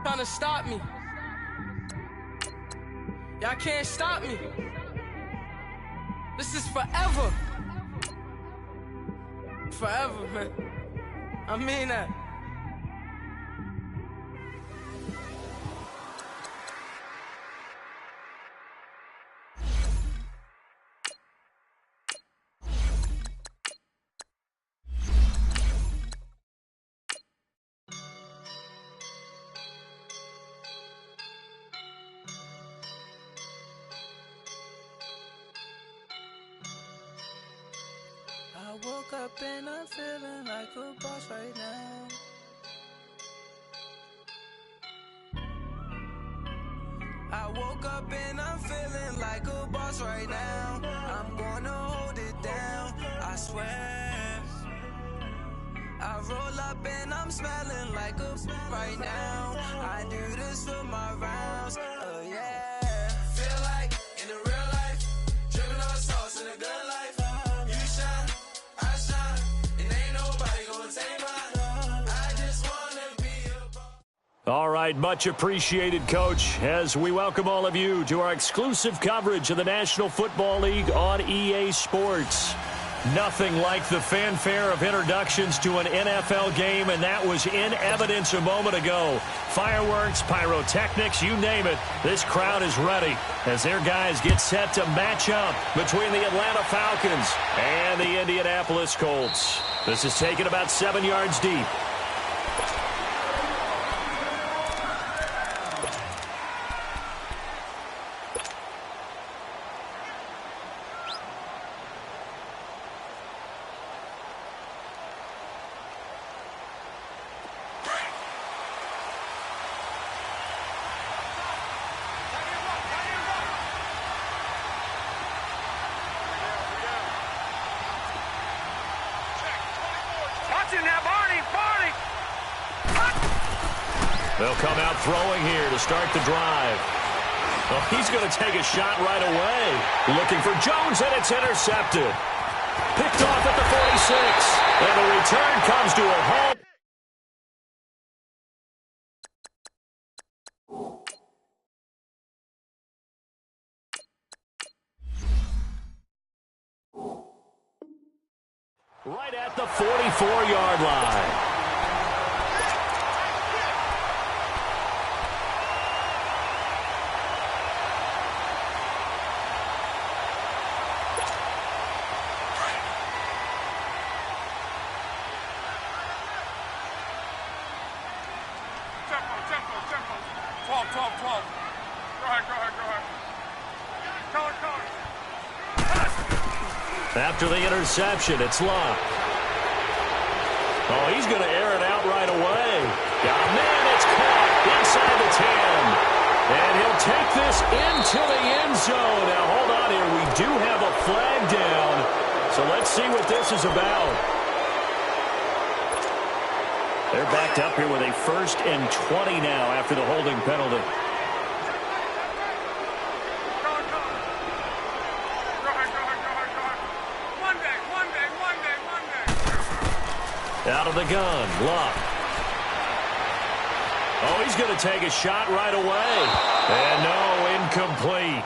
Trying to stop me. Y'all can't stop me. This is forever. Forever, man. I mean that. I woke up and I'm feeling like a boss right now. I woke up and I'm feeling like a boss right now. I'm gonna hold it down, I swear. I roll up and I'm smelling like a right now. I do this for my rounds, oh yeah. Feel like in the real life, dripping on sauce in a good life. You shine, I shine, and ain't nobody gonna take mine. I just wanna be a boss. All right, much appreciated, Coach, as we welcome all of you to our exclusive coverage of the National Football League on EA Sports. Nothing like the fanfare of introductions to an NFL game, and that was in evidence a moment ago. Fireworks, pyrotechnics, you name it. This crowd is ready as their guys get set to match up between the Atlanta Falcons and the Indianapolis Colts. This is taken about 7 yards deep. They'll come out throwing here to start the drive. Well, he's going to take a shot right away. Looking for Jones, and it's intercepted. Picked off at the 46. And the return comes to a halt. Right at the 44-yard line. After the interception, it's Locke. Oh, he's going to air it out right away. Yeah, man, it's caught inside the 10. And he'll take this into the end zone. Now, hold on here. We do have a flag down. So let's see what this is about. They're backed up here with a 1st and 20 now after the holding penalty. Out of the gun, Locke. Oh, he's going to take a shot right away. And no, incomplete.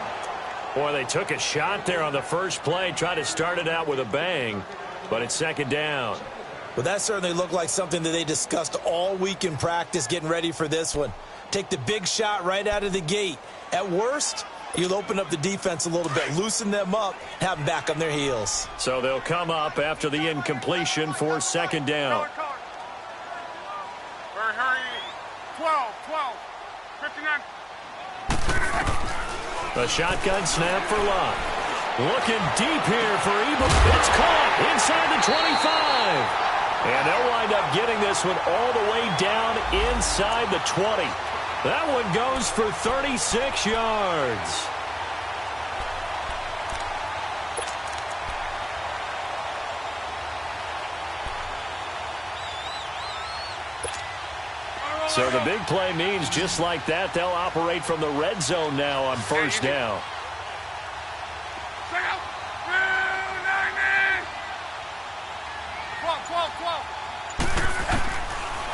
Boy, they took a shot there on the first play, tried to start it out with a bang, but it's 2nd down. Well, that certainly looked like something that they discussed all week in practice, getting ready for this one. Take the big shot right out of the gate. At worst, you'll open up the defense a little bit, loosen them up, have them back on their heels. So they'll come up after the incompletion for 2nd down. Hurry. 12, 59. The shotgun snap for Locke. Looking deep here for Ebo. It's caught inside the 25. And they'll wind up getting this one all the way down inside the 20. That one goes for 36 yards. So the big play means just like that, they'll operate from the red zone now on 1st down.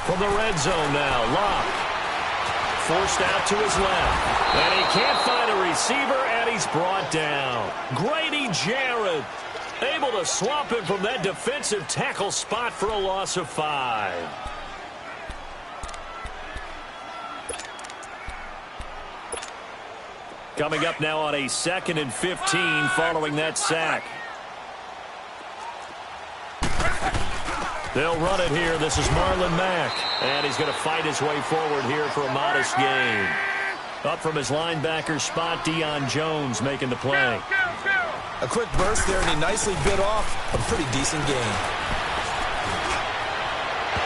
From the red zone now, Locke. forced out to his left. And he can't find a receiver, and he's brought down. Grady Jarrett able to swamp him from that defensive tackle spot for a loss of 5. Coming up now on a 2nd and 15 following that sack. They'll run it here. This is Marlon Mack. And he's going to fight his way forward here for a modest gain. Up from his linebacker spot, Deion Jones making the play. A quick burst there, and he nicely bit off a pretty decent gain.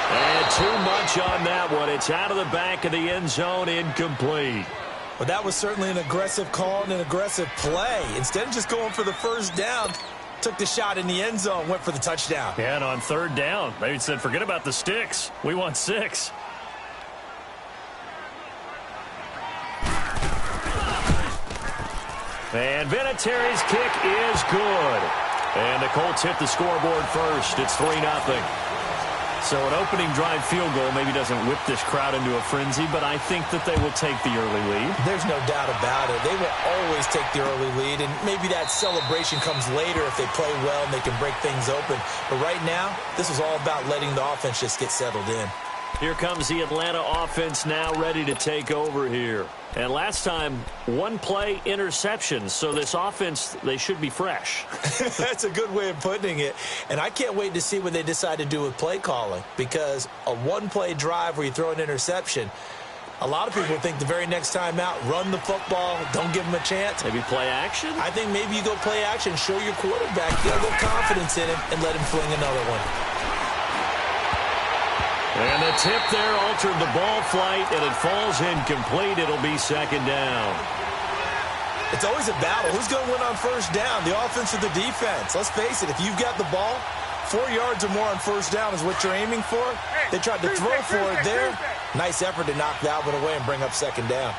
And too much on that one. It's out of the back of the end zone, incomplete. But that was certainly an aggressive call and an aggressive play. Instead of just going for the first down, took the shot in the end zone, went for the touchdown. Yeah, and on 3rd down, they said, forget about the sticks. We want 6. And Vinatieri's kick is good. And the Colts hit the scoreboard first. It's 3-0. So an opening drive field goal maybe doesn't whip this crowd into a frenzy, but I think that they will take the early lead. There's no doubt about it. They will always take the early lead, and maybe that celebration comes later if they play well and they can break things open. But right now, this is all about letting the offense just get settled in. Here comes the Atlanta offense now ready to take over here. And last time, 1-play interception. So this offense, they should be fresh. That's a good way of putting it. And I can't wait to see what they decide to do with play calling. Because a 1-play drive where you throw an interception, a lot of people think the very next time out, run the football, don't give them a chance. Maybe play action? I think maybe you go play action, show your quarterback, get a little confidence in him, and let him fling another one. And the tip there altered the ball flight, and it falls incomplete. It'll be 2nd down. It's always a battle. Who's going to win on 1st down, the offense or the defense? Let's face it, if you've got the ball, 4 yards or more on 1st down is what you're aiming for. They tried to throw for it there. Nice effort to knock that one away and bring up 2nd down.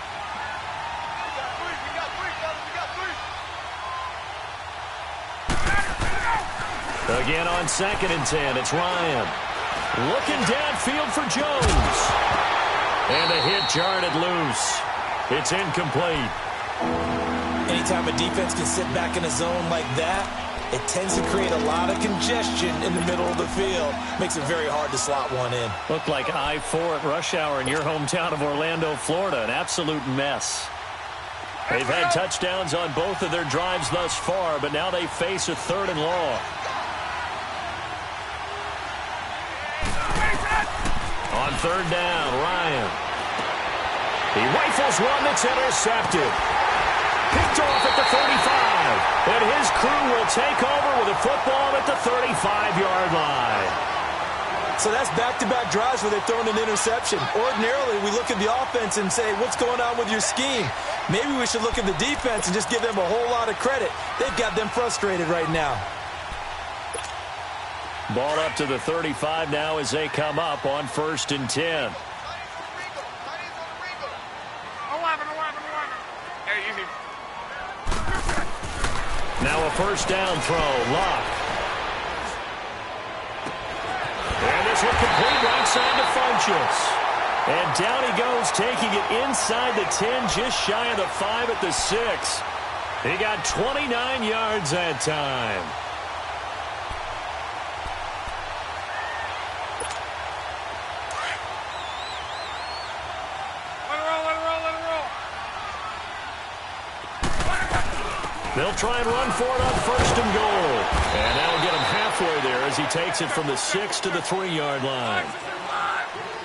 Again on 2nd and 10, it's Ryan. Looking downfield for Jones. And the hit jarred it loose. It's incomplete. Anytime a defense can sit back in a zone like that, it tends to create a lot of congestion in the middle of the field. Makes it very hard to slot one in. Looked like I-4 at rush hour in your hometown of Orlando, Florida. An absolute mess. They've had touchdowns on both of their drives thus far, but now they face a 3rd and long. On 3rd down, Ryan. He rifles one that's intercepted. Picked off at the 35. And his crew will take over with a football at the 35-yard line. So that's back-to-back drives where they've thrown an interception. Ordinarily, we look at the offense and say, what's going on with your scheme? Maybe we should look at the defense and just give them a whole lot of credit. They've got them frustrated right now. Ball up to the 35 now as they come up on 1st and 10. 11. Hey, easy. Now a 1st down throw. Lock. And this one complete right side to Funchess. And down he goes, taking it inside the 10, just shy of the 5 at the 6. He got 29 yards that time. They'll try and run for it on 1st and goal. And that'll get him halfway there as he takes it from the 6 to the 3-yard line.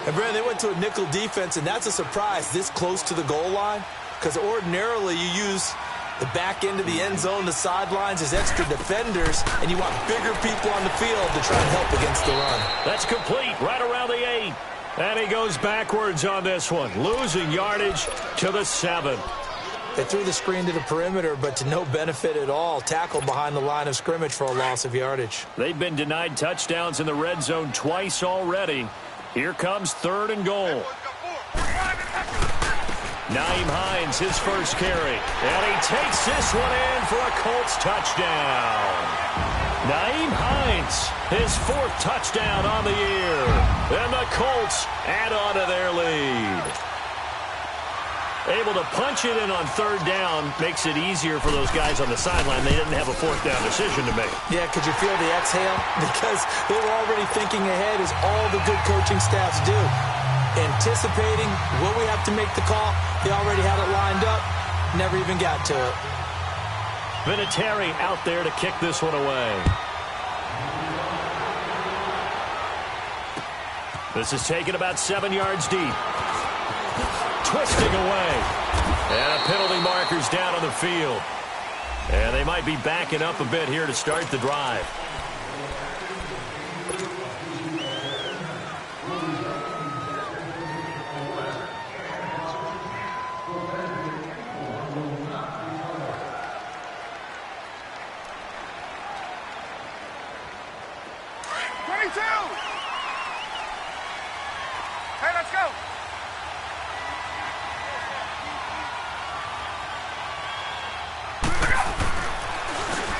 And, Brandon, they went to a nickel defense, and that's a surprise this close to the goal line, because ordinarily you use the back end of the end zone, the sidelines as extra defenders, and you want bigger people on the field to try and help against the run. That's complete right around the 8. And he goes backwards on this one, losing yardage to the 7. They threw the screen to the perimeter, but to no benefit at all. Tackled behind the line of scrimmage for a loss of yardage. They've been denied touchdowns in the red zone twice already. Here comes 3rd and goal. Nyheim Hines, his first carry. And he takes this one in for a Colts touchdown. Nyheim Hines, his 4th touchdown on the year. And the Colts add on to their lead. Able to punch it in on third down makes it easier for those guys on the sideline. They didn't have a fourth down decision to make. Yeah, could you feel the exhale? Because they were already thinking ahead, as all the good coaching staffs do. Anticipating, will we have to make the call? They already had it lined up. Never even got to it. Vinatieri out there to kick this one away. This is taken about 7 yards deep. Twisting away. And a penalty marker's down on the field. And they might be backing up a bit here to start the drive. Hey, let's go.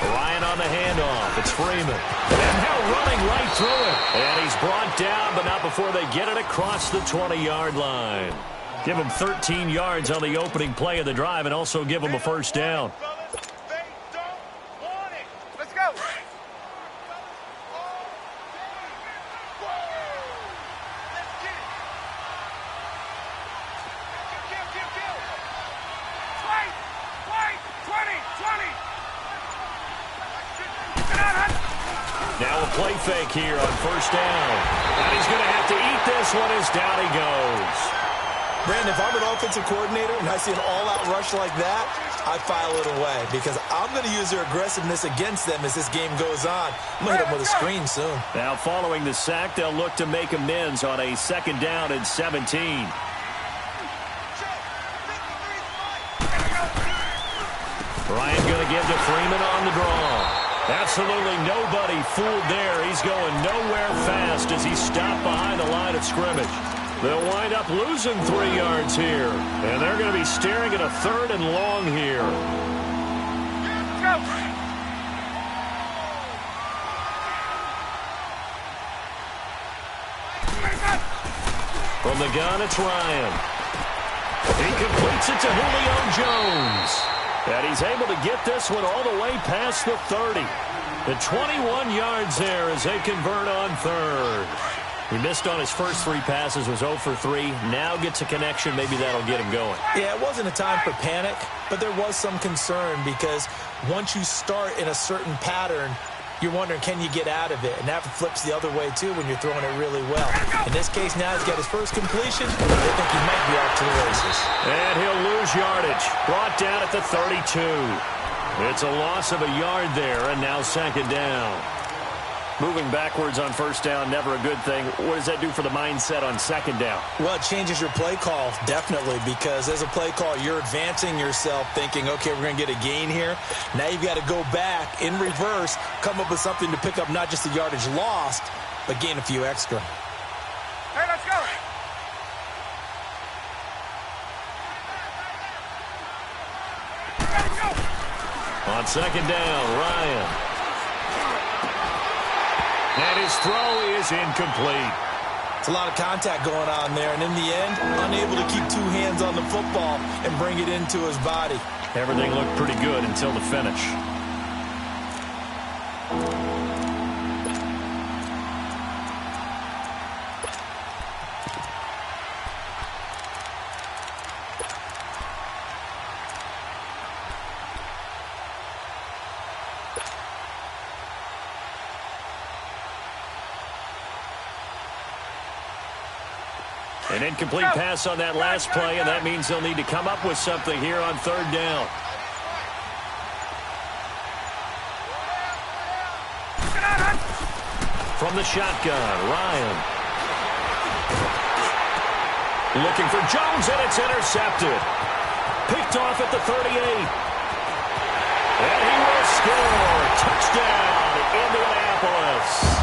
Ryan on the handoff. It's Freeman. And now running right through it. And he's brought down, but not before they get it across the 20-yard line. Give him 13 yards on the opening play of the drive and also give him a first down. They don't want it. Let's go. Now a play fake here on first down. And he's going to have to eat this one as down he goes. Brandon, if I'm an offensive coordinator and I see an all-out rush like that, I file it away because I'm going to use their aggressiveness against them as this game goes on. I'm going to hit them with a screen soon. Now following the sack, they'll look to make amends on a second down and 17. Ryan going to give to Freeman on the draw. Absolutely nobody fooled there. He's going nowhere fast as he's stopped behind the line of scrimmage. They'll wind up losing 3 yards here. And they're going to be staring at a third and long here. Go. From the gun, it's Ryan. He completes it to Julio Jones. And he's able to get this one all the way past the 30. The 21 yards there as they convert on third. He missed on his first 3 passes, was 0 for 3. Now gets a connection. Maybe that'll get him going. Yeah, it wasn't a time for panic, but there was some concern because once you start in a certain pattern, you're wondering, can you get out of it? And that flips the other way, too, when you're throwing it really well. In this case, now he's got his first completion. They think he might be off to the races. And he'll lose yardage. Brought down at the 32. It's a loss of a yard there, and now second down. Moving backwards on first down, never a good thing. What does that do for the mindset on second down? Well, it changes your play call, definitely, because as a play call, you're advancing yourself thinking, okay, we're going to get a gain here. Now you've got to go back in reverse, come up with something to pick up not just the yardage lost, but gain a few extra. Hey, let's go. On second down, Ryan. And his throw is incomplete. It's a lot of contact going on there, and in the end, unable to keep 2 hands on the football and bring it into his body. Everything looked pretty good until the finish. An incomplete pass on that last play, and that means they'll need to come up with something here on third down. From the shotgun, Ryan. Looking for Jones, and it's intercepted. Picked off at the 38. And he will score. Touchdown, Indianapolis.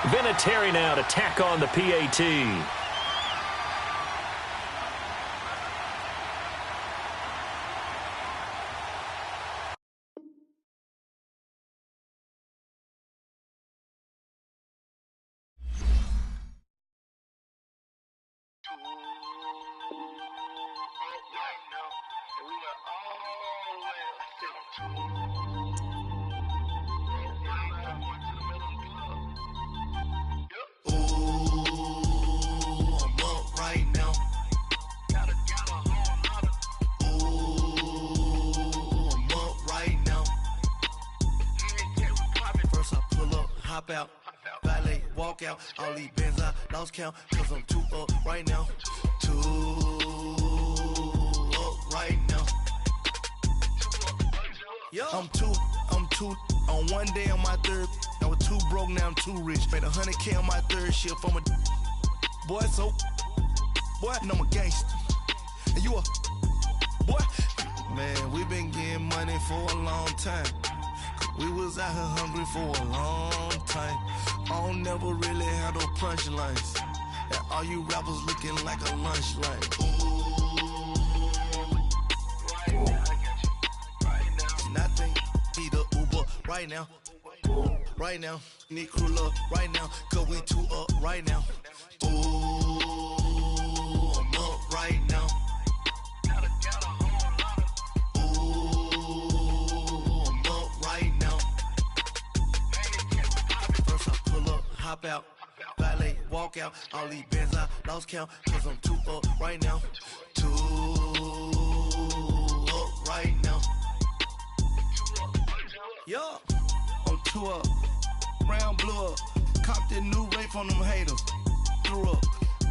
Vinatieri now to tack on the PAT. Hop out, valet, walk out. All these bands I lost count, cause I'm too up right now. Too up right now. I'm too on one day on my third. I was too broke, now I'm too rich. Made 100K on my third shift. I'm a boy, so boy, and I'm a gangster. And you a boy. Man, we been getting money for a long time. We was out here hungry for a long time. I don't never really have no punchlines. And all you rappers looking like a lunch line. Nothing, need a Uber right now. Right now, need crew up right now. Cause we too up right now. Ooh, I'm up right now. Hop out, valet, walk out. All these bands I lost count, cause I'm too up right now. Too up right now. Yeah, I'm too up. Round blew up. Copped that new rape on them haters. Threw up.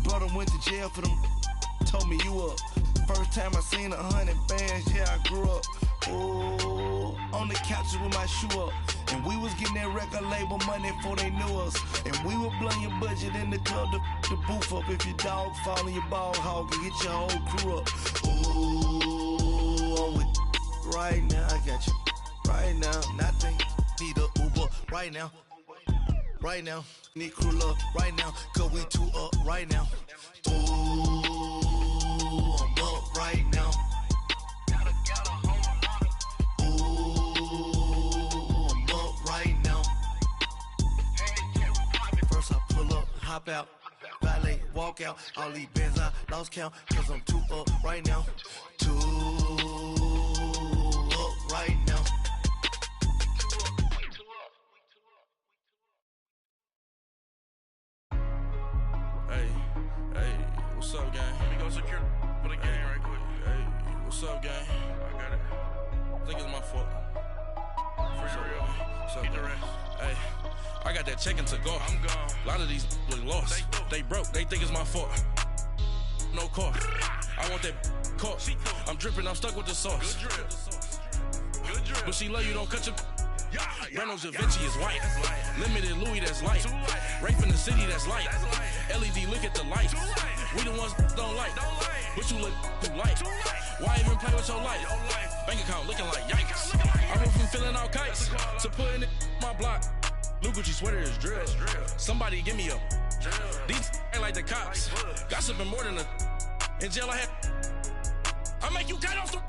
Brother went to jail for them. Told me you up. First time I seen 100 bands, yeah, I grew up. Ooh, on the couches with my shoe up. And we was getting that record label money before they knew us. And we were blowing your budget in the club to the booth up. If your dog fall in your ball hog and get your whole crew up. Ooh, I'm with right now. I got you right now. Nothing, need a Uber right now. Right now, need crew up right now. Cause we too up right now. Ooh, I'm up right now. Hop out, valet, walk out. All these bands I lost count, cause I'm too up right now. Too up right now. Hey, what's up, gang? Let me go secure for the game right quick. Hey, what's up, gang? I got it. I think it's my fault. For real. Keep the rest. Hey. I got that check to go. I'm gone. A lot of these look lost. They broke. They think it's my fault. No car. I want that car. I'm dripping. I'm stuck with the sauce. Good drip. Good drip. But she love you. Don't cut your. Reynolds Da Vinci is white. Limited Louis, that's light. Rape in the city, that's light. LED, look at the lights. We the ones don't like. But you look too light. Why even play with your life? Bank account looking like yikes. I went from filling out kites to putting it in my block. Blue Gucci sweater is drill. Somebody give me a these ain't like the cops. Gossiping more than a in jail I had. I make you cut off the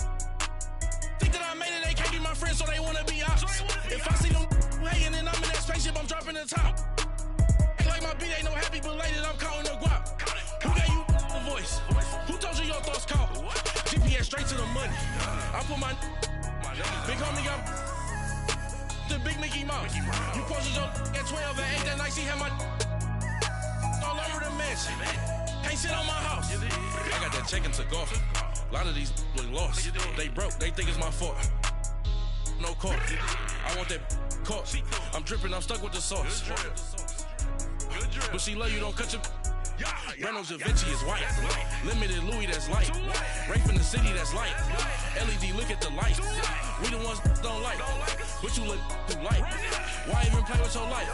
think that I made it. They can't be my friends, so they wanna be ops. If I see them hanging and I'm in that spaceship, I'm dropping the top. Ain't like my beat ain't no happy belated. I'm counting the guap. Who gave you the voice? Who told you your thoughts count? GPS straight to the money. I put my big homie got the big Mickey Mouse. You posted your at 12 and 8 that night. She had my all over the mansion. Can't sit on my house. I got that check to go. A lot of these look lost. They broke. They think it's my fault. No car. I want that car. I'm dripping. I'm stuck with the sauce. But she love you. Don't cut your. Reynolds Da Vinci is white. Limited Louis, that's light. Rape in the city, that's light. LED, look at the lights. We the ones don't like. But you look too light. Why even play with your life?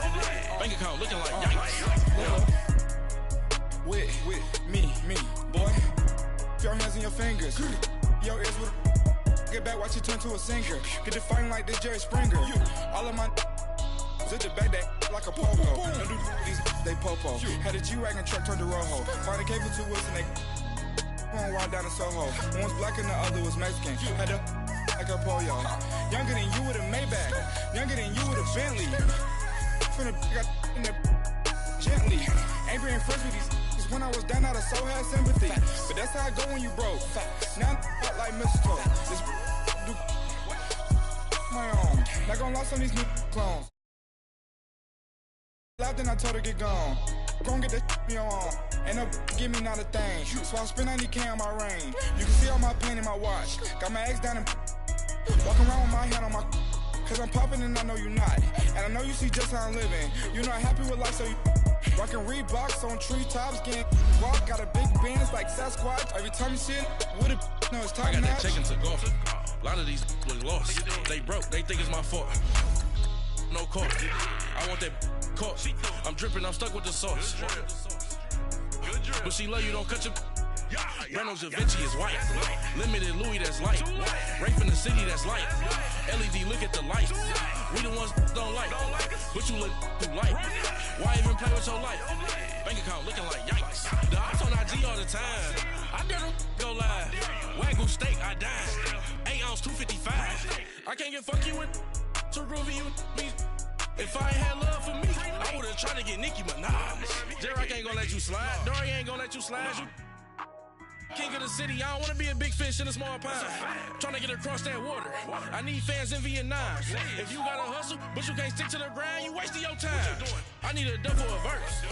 Bank account looking like yikes. With me, boy. Your hands and your fingers. Your ears with get back, watch you turn to a singer. Get it fighting like this Jerry Springer. All of my at the back that like a popo. No do these they popo. Had a G-Wagon truck turned to Rojo. Find a cable 2 wheels and they going wild down in Soho. One was black and the other was Mexican. Had a like a pollo. Younger than you with a Maybach. Younger than you with a Bentley. From the got in the gently. Ain't being friends with these. When I was down out of soul had sympathy. But that's how I go when you broke. Now I'm like mistletoe. This do my own. Not gonna lie, some of these new clones. Laughed and I told her get gone. Gon' get that me on. Ain't no give me not a thing. So I spend 90K on my range. You can see all my pain in my watch. Got my ex down and walking around with my hand on my. Cause I'm popping and I know you not. And I know you see just how I'm living. You're not happy with life, so you rockin' Reeboks on treetops, getting walk. Got a big bands like Sasquatch. Every time you see it, with it, no, it's top I got notch. that check into golf. A lot of these look lost. They broke. They think it's my fault. No court. I want that caught. I'm dripping. I'm stuck with the sauce. But she love you. Don't cut your. Breno Javinci is white. Limited Louis, that's light. Rape in the city, that's light. LED, look at the light. We the ones don't like. But you look too light. Why even play with your life? Bank account looking like yikes. The ops on IG all the time. I dare them go live. Wagyu steak, I dine. 8 ounce, 255. I can't get fuck you with to groovy you me. If I ain't had love for me, I would've tried to get Nicki Minaj. Derek ain't gonna let you slide. Dory ain't gonna let you slide. You king of the city, I don't wanna be a big fish in a small pond. Trying to get across that water. I need fans in Vietnam. If you gotta hustle, but you can't stick to the grind, you wasting your time. I need a double a verse.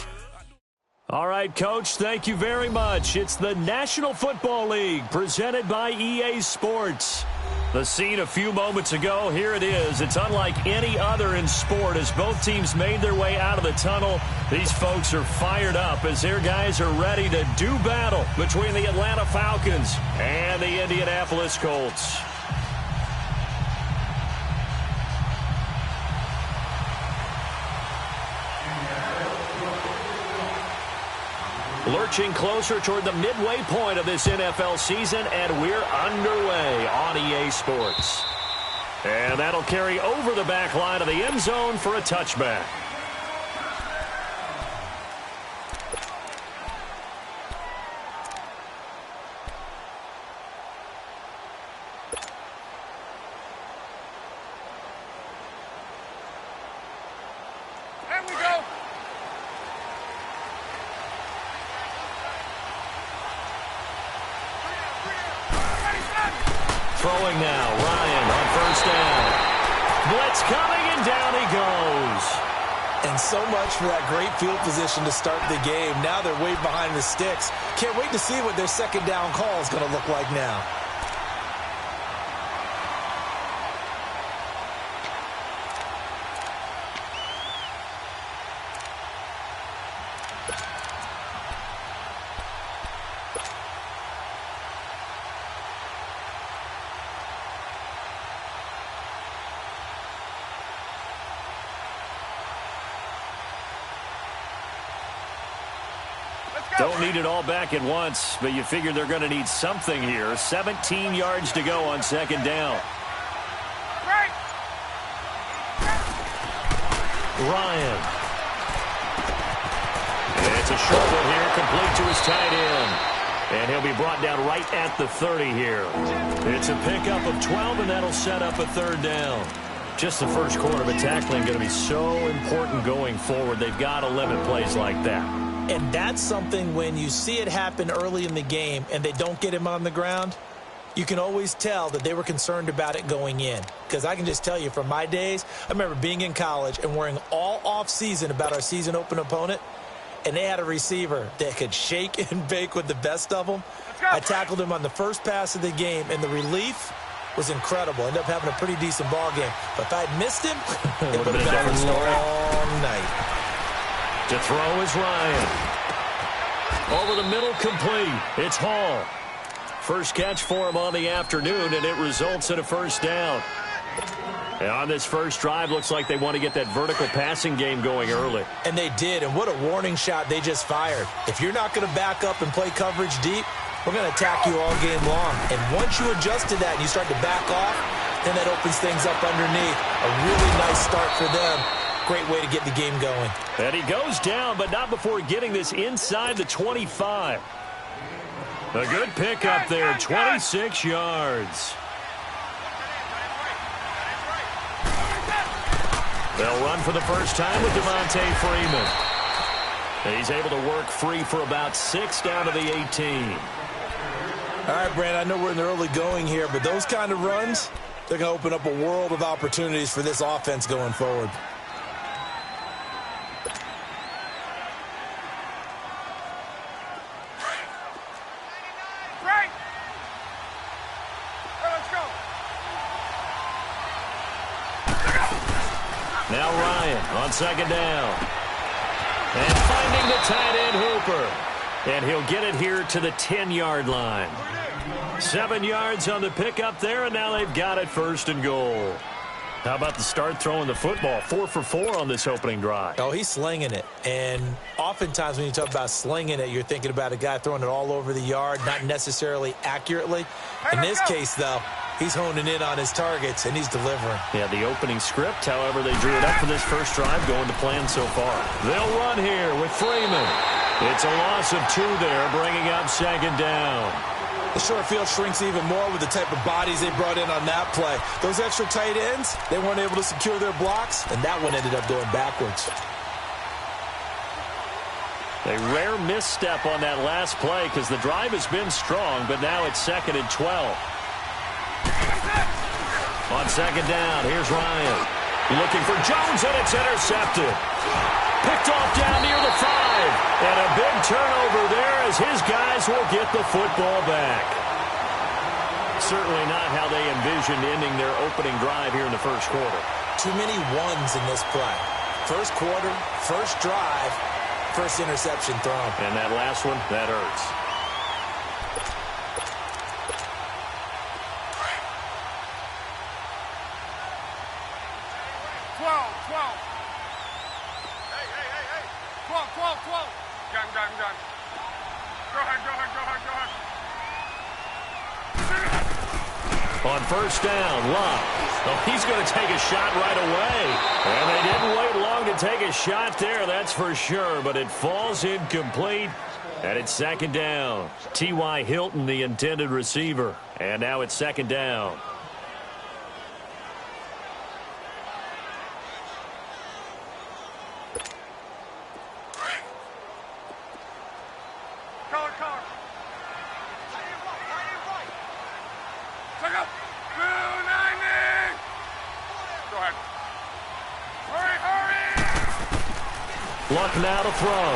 All right, Coach, thank you very much. It's the National Football League presented by EA Sports. The scene a few moments ago, here it is. It's unlike any other in sport as both teams made their way out of the tunnel. These folks are fired up as their guys are ready to do battle between the Atlanta Falcons and the Indianapolis Colts. Lurching closer toward the midway point of this NFL season, and we're underway on EA Sports. And that'll carry over the back line of the end zone for a touchback. There we go. Throwing now, Ryan on first down. Blitz coming, and down he goes. And so much for that great field position to start the game. Now they're way behind the sticks. Can't wait to see what their second down call is going to look like now. Don't need it all back at once, but you figure they're going to need something here. 17 yards to go on second down. Ryan. It's a short one here, complete to his tight end. And he'll be brought down right at the 30 here. It's a pickup of 12, and that'll set up a third down. Just the first quarter, but tackling going to be so important going forward. They've got to limit plays like that. And that's something when you see it happen early in the game and they don't get him on the ground, you can always tell that they were concerned about it going in. Because I can just tell you from my days, I remember being in college and worrying all off-season about our season open opponent, and they had a receiver that could shake and bake with the best of them. I tackled him on the first pass of the game, and the relief was incredible. Ended up having a pretty decent ball game. But if I had missed him, it would have been a long night. To throw is Ryan. Over the middle, complete. It's Hall. First catch for him on the afternoon, and it results in a first down. And on this first drive, looks like they want to get that vertical passing game going early. And they did, and what a warning shot they just fired. If you're not going to back up and play coverage deep, we're going to attack you all game long. And once you adjust to that and you start to back off, then that opens things up underneath. A really nice start for them. Great way to get the game going. And he goes down, but not before getting this inside the 25. A good pickup there, 26 yards. They'll run for the first time with Devontae Freeman. He's able to work free for about 6 down to the 18. All right, Brand, I know we're in the early going here, but those kind of runs, they're going to open up a world of opportunities for this offense going forward. Now Ryan on second down. And finding the tight end Hooper. And he'll get it here to the 10-yard line. 7 yards on the pickup there, and now they've got it first and goal. How about the start throwing the football? 4 for 4 on this opening drive. Oh, he's slinging it. And oftentimes when you talk about slinging it, you're thinking about a guy throwing it all over the yard, not necessarily accurately. In this case, though, he's honing in on his targets, and he's delivering. Yeah, the opening script, however, they drew it up for this first drive, going to plan so far. They'll run here with Freeman. It's a loss of 2 there, bringing up second down. The short field shrinks even more with the type of bodies they brought in on that play. Those extra tight ends, they weren't able to secure their blocks, and that one ended up going backwards. A rare misstep on that last play because the drive has been strong, but now it's 2nd and 12. On second down, here's Ryan. Looking for Jones, and it's intercepted. Picked off down near the 5. And a big turnover there as his guys will get the football back. Certainly not how they envisioned ending their opening drive here in the first quarter. Too many ones in this play. First quarter, first drive, first interception thrown. And that last one, that hurts. On first down, Love. Oh, he's going to take a shot right away. And they didn't wait long to take a shot there, that's for sure. But it falls incomplete. And it's second down. T.Y. Hilton, the intended receiver. And now it's second down. Luck now to throw.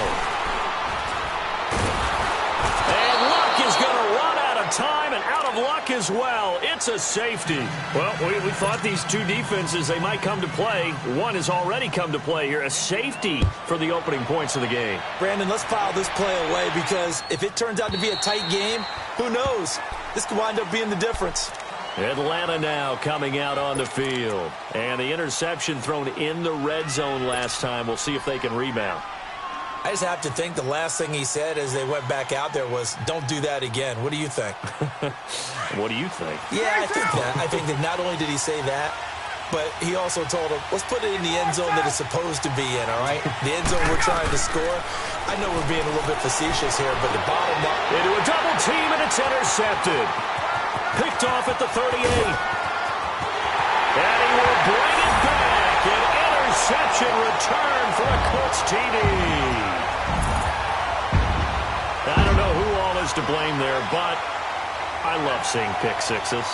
And Luck is going to run out of time and out of luck as well. It's a safety. Well, we thought these two defenses, they might come to play. One has already come to play here. A safety for the opening points of the game. Brandon, let's file this play away because if it turns out to be a tight game, who knows? This could wind up being the difference. Atlanta now coming out on the field. And the interception thrown in the red zone last time. We'll see if they can rebound. I just have to think the last thing he said as they went back out there was, don't do that again. What do you think? What do you think? Yeah, I think that. I think that not only did he say that, but he also told him, let's put it in the end zone that it's supposed to be in, all right? The end zone we're trying to score. I know we're being a little bit facetious here, but the bottom line. Into a double team, and it's intercepted. Picked off at the 38. And he will bring it back. An interception return for a Colts TD. I don't know who all is to blame there, but I love seeing pick sixes.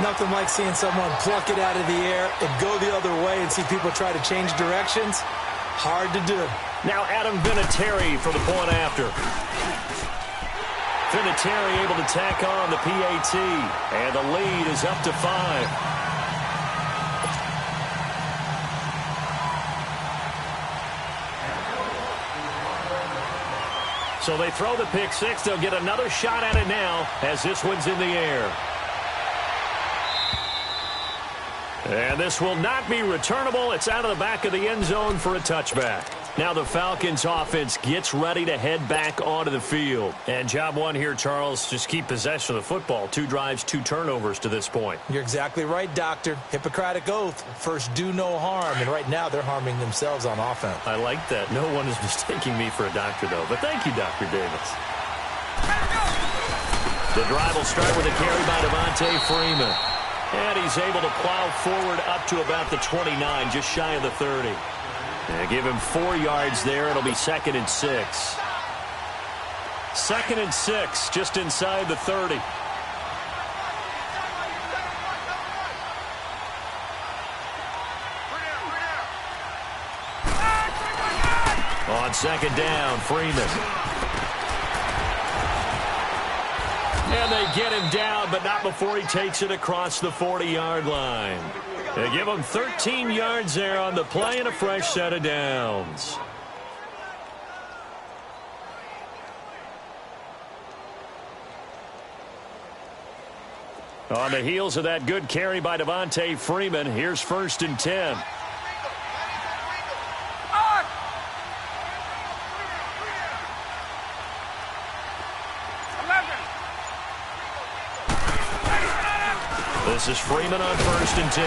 Nothing like seeing someone pluck it out of the air and go the other way and see people try to change directions. Hard to do. Now Adam Vinatieri for the point after. Vinatieri able to tack on the PAT, and the lead is up to 5. So they throw the pick six. They'll get another shot at it now as this one's in the air. And this will not be returnable. It's out of the back of the end zone for a touchback. Now the Falcons offense gets ready to head back onto the field. And job one here, Charles, just keep possession of the football. 2 drives, 2 turnovers to this point. You're exactly right, Doctor. Hippocratic oath. First, do no harm. And right now, they're harming themselves on offense. I like that. No one is mistaking me for a doctor, though. But thank you, Dr. Davis. The drive will start with a carry by Devontae Freeman. And he's able to plow forward up to about the 29, just shy of the 30. And give him 4 yards there. It'll be 2nd and 6. 2nd and 6, just inside the 30. second down, Freeman. And they get him down, but not before he takes it across the 40-yard line. They give him 13 yards there on the play and a fresh set of downs. On the heels of that good carry by Devontae Freeman, here's 1st and 10. This is Freeman on 1st and 10.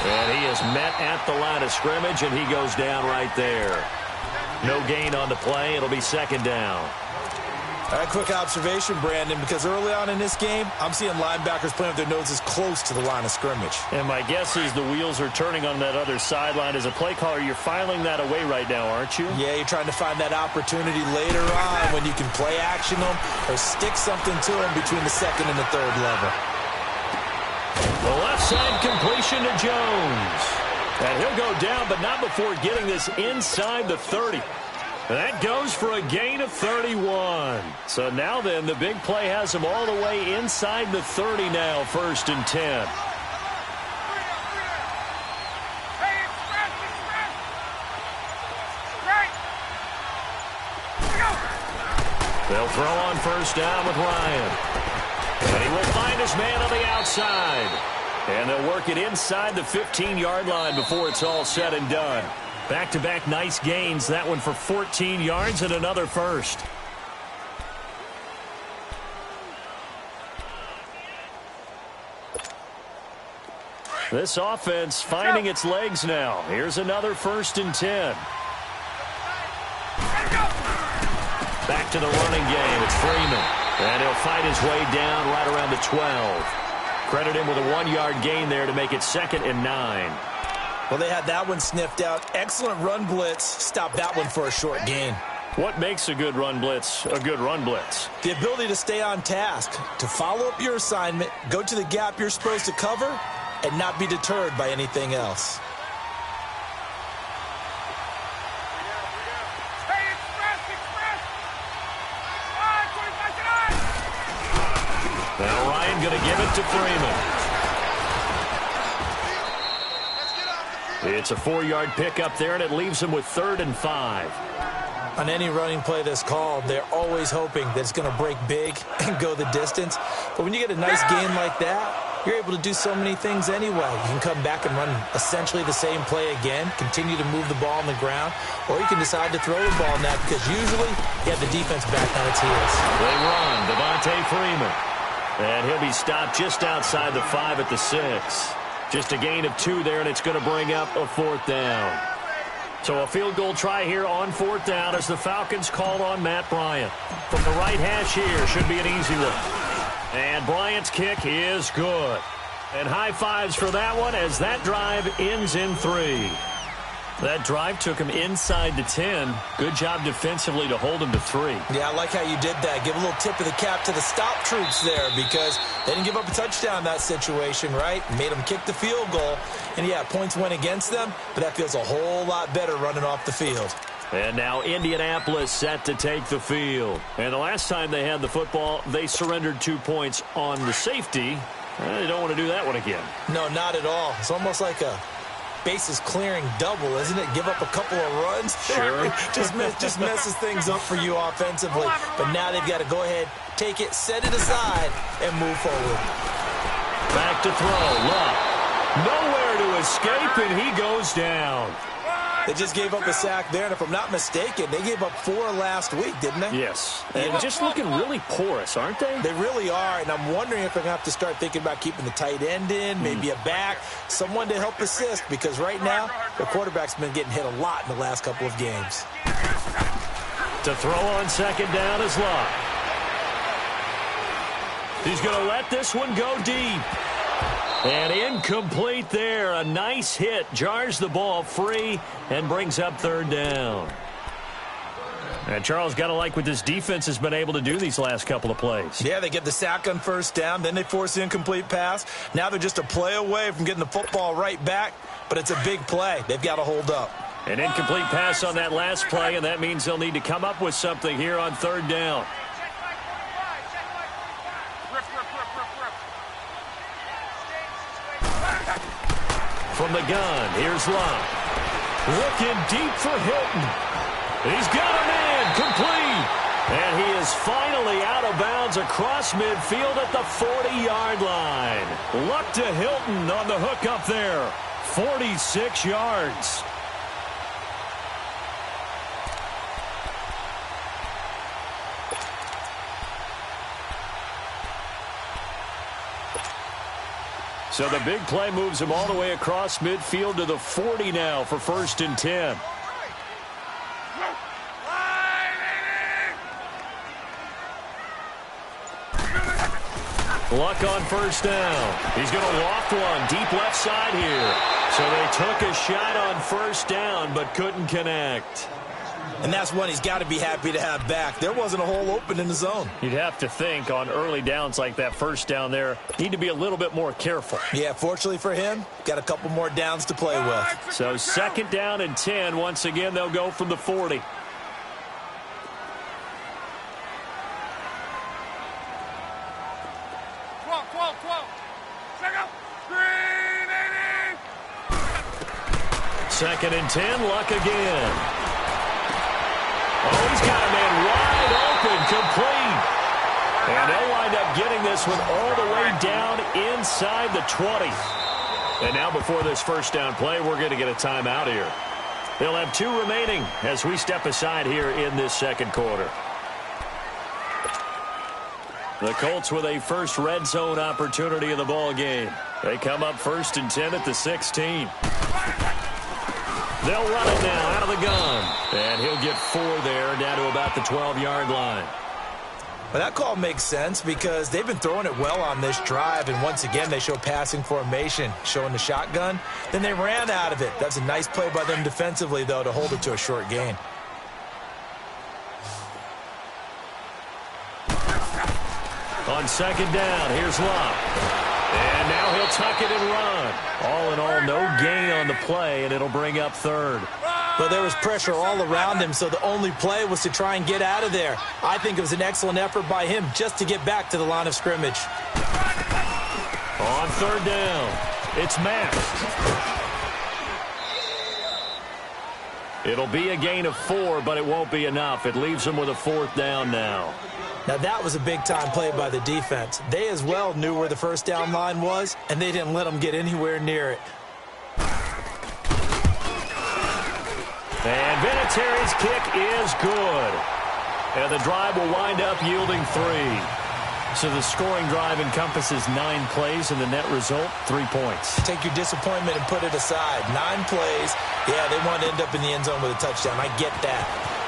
And he is met at the line of scrimmage, and he goes down right there. No gain on the play. It'll be 2nd down. All right, quick observation, Brandon, because early on in this game, I'm seeing linebackers playing with their noses close to the line of scrimmage. And my guess is the wheels are turning on that other sideline. As a play caller, you're filing that away right now, aren't you? Yeah, you're trying to find that opportunity later on when you can play action them or stick something to them between the 2nd and the 3rd level. The left side completion to Jones. And he'll go down, but not before getting this inside the 30. That goes for a gain of 31. So now then, the big play has him all the way inside the 30 now, 1st and 10. They'll throw on 1st down with Ryan. And he will find his man on the outside. And they'll work it inside the 15-yard line before it's all said and done. Back-to-back nice gains. That one for 14 yards and another first. This offense finding its legs now. Here's another 1st and 10. Back to the running game. It's Freeman. And he'll fight his way down right around the 12. Credit him with a 1-yard gain there to make it 2nd and 9. Well, they had that one sniffed out. Excellent run blitz. Stop that one for a short gain. What makes a good run blitz a good run blitz? The ability to stay on task, to follow up your assignment, go to the gap you're supposed to cover, and not be deterred by anything else. Now Ryan going to give it to Freeman. It's a 4-yard pickup there, and it leaves him with 3rd and 5. On any running play that's called, they're always hoping that it's going to break big and go the distance. But when you get a nice gain like that, you're able to do so many things anyway. You can come back and run essentially the same play again, continue to move the ball on the ground, or you can decide to throw the ball now because usually you have the defense back on its heels. They run, Devontae Freeman. And he'll be stopped just outside the 5 at the 6. Just a gain of 2 there, and it's going to bring up a 4th down. So a field goal try here on 4th down as the Falcons called on Matt Bryant. From the right hash here, should be an easy one. And Bryant's kick is good. And high fives for that one as that drive ends in 3. That drive took him inside the 10. Good job defensively to hold him to 3. Yeah, I like how you did that. Give a little tip of the cap to the stop troops there because they didn't give up a touchdown in that situation, right? Made them kick the field goal. And, yeah, points went against them, but that feels a whole lot better running off the field. And now Indianapolis set to take the field. And the last time they had the football, they surrendered 2 points on the safety. They don't want to do that one again. No, not at all. It's almost like a bases clearing double, isn't it? Give up a couple of runs. Sure. just messes things up for you offensively. But now they've got to go ahead, take it, set it aside, and move forward. Back to throw. Love. Nowhere to escape, and he goes down. They just gave up a sack there, and if I'm not mistaken, they gave up 4 last week, didn't they? Yes. And just looking really porous, aren't they? They really are, and I'm wondering if they're going to have to start thinking about keeping the tight end in, maybe a back, someone to help assist, because right now, their quarterback's been getting hit a lot in the last couple of games. To throw on 2nd down is Love. He's going to let this one go deep. And incomplete there. A nice hit. Jars the ball free and brings up 3rd down. And Charles, got to like what this defense has been able to do these last couple of plays. Yeah, they get the sack on 1st down. Then they force the incomplete pass. Now they're just a play away from getting the football right back. But it's a big play. They've got to hold up. An incomplete pass on that last play, and that means they'll need to come up with something here on third down. From the gun, here's Love. Looking deep for Hilton. He's got a man complete. And he is finally out of bounds across midfield at the 40-yard line. Luck to Hilton on the hook up there. 46 yards. So the big play moves him all the way across midfield to the 40 now for 1st and 10. Luck on 1st down. He's going to loft one deep left side here. So they took a shot on 1st down but couldn't connect. And that's one he's got to be happy to have back. There wasn't a hole open in the zone. You'd have to think on early downs like that 1st down there, need to be a little bit more careful. Yeah, fortunately for him, got a couple more downs to play with. So 2nd down and 10. Once again, they'll go from the 40. Second and 10, Luck again. Oh, he's got a man wide open, complete. And they'll wind up getting this one all the way down inside the 20. And now before this 1st down play, we're going to get a timeout here. They'll have 2 remaining as we step aside here in this 2nd quarter. The Colts with a first red zone opportunity in the ball game. They come up 1st and 10 at the 16. They'll run it now out of the gun. And he'll get 4 there, down to about the 12-yard line. Well, that call makes sense because they've been throwing it well on this drive, and once again they show passing formation, showing the shotgun. Then they ran out of it. That's a nice play by them defensively, though, to hold it to a short gain. On 2nd down, here's Love. And now he'll tuck it and run. All in all, no gain on the play, and it'll bring up 3rd. But there was pressure all around him, so the only play was to try and get out of there. I think it was an excellent effort by him just to get back to the line of scrimmage. On 3rd down, it's Matt. It'll be a gain of 4, but it won't be enough. It leaves him with a 4th down now. Now, that was a big-time play by the defense. They as well knew where the 1st down line was, and they didn't let them get anywhere near it. And Vinatieri's kick is good. And the drive will wind up yielding 3. So the scoring drive encompasses 9 plays, and the net result, 3 points. Take your disappointment and put it aside. 9 plays. Yeah, they want to end up in the end zone with a touchdown. I get that.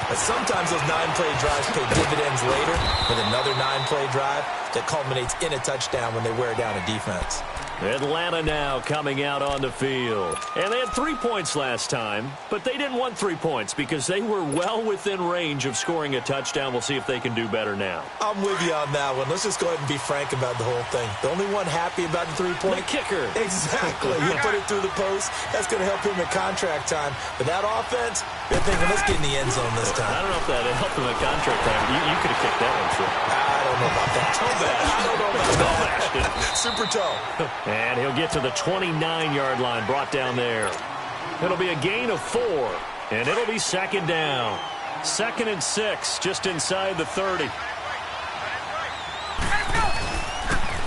But sometimes those 9-play drives pay dividends later with another 9-play drive that culminates in a touchdown when they wear down a defense. Atlanta now coming out on the field. And they had 3 points last time, but they didn't want 3 points because they were well within range of scoring a touchdown. We'll see if they can do better now. I'm with you on that one. Let's just go ahead and be frank about the whole thing. The only one happy about the 3-point? The kicker. Exactly. You put it through the post. That's going to help him at contract time. But that offense, they're thinking, let's get in the end zone this time. I don't know if that helped him at contract time. You could have kicked that one through. I don't know about that. Toe bash. I don't know about that. Super toe. And he'll get to the 29-yard line, brought down there. It'll be a gain of 4, and it'll be 2nd down. 2nd and 6, just inside the 30.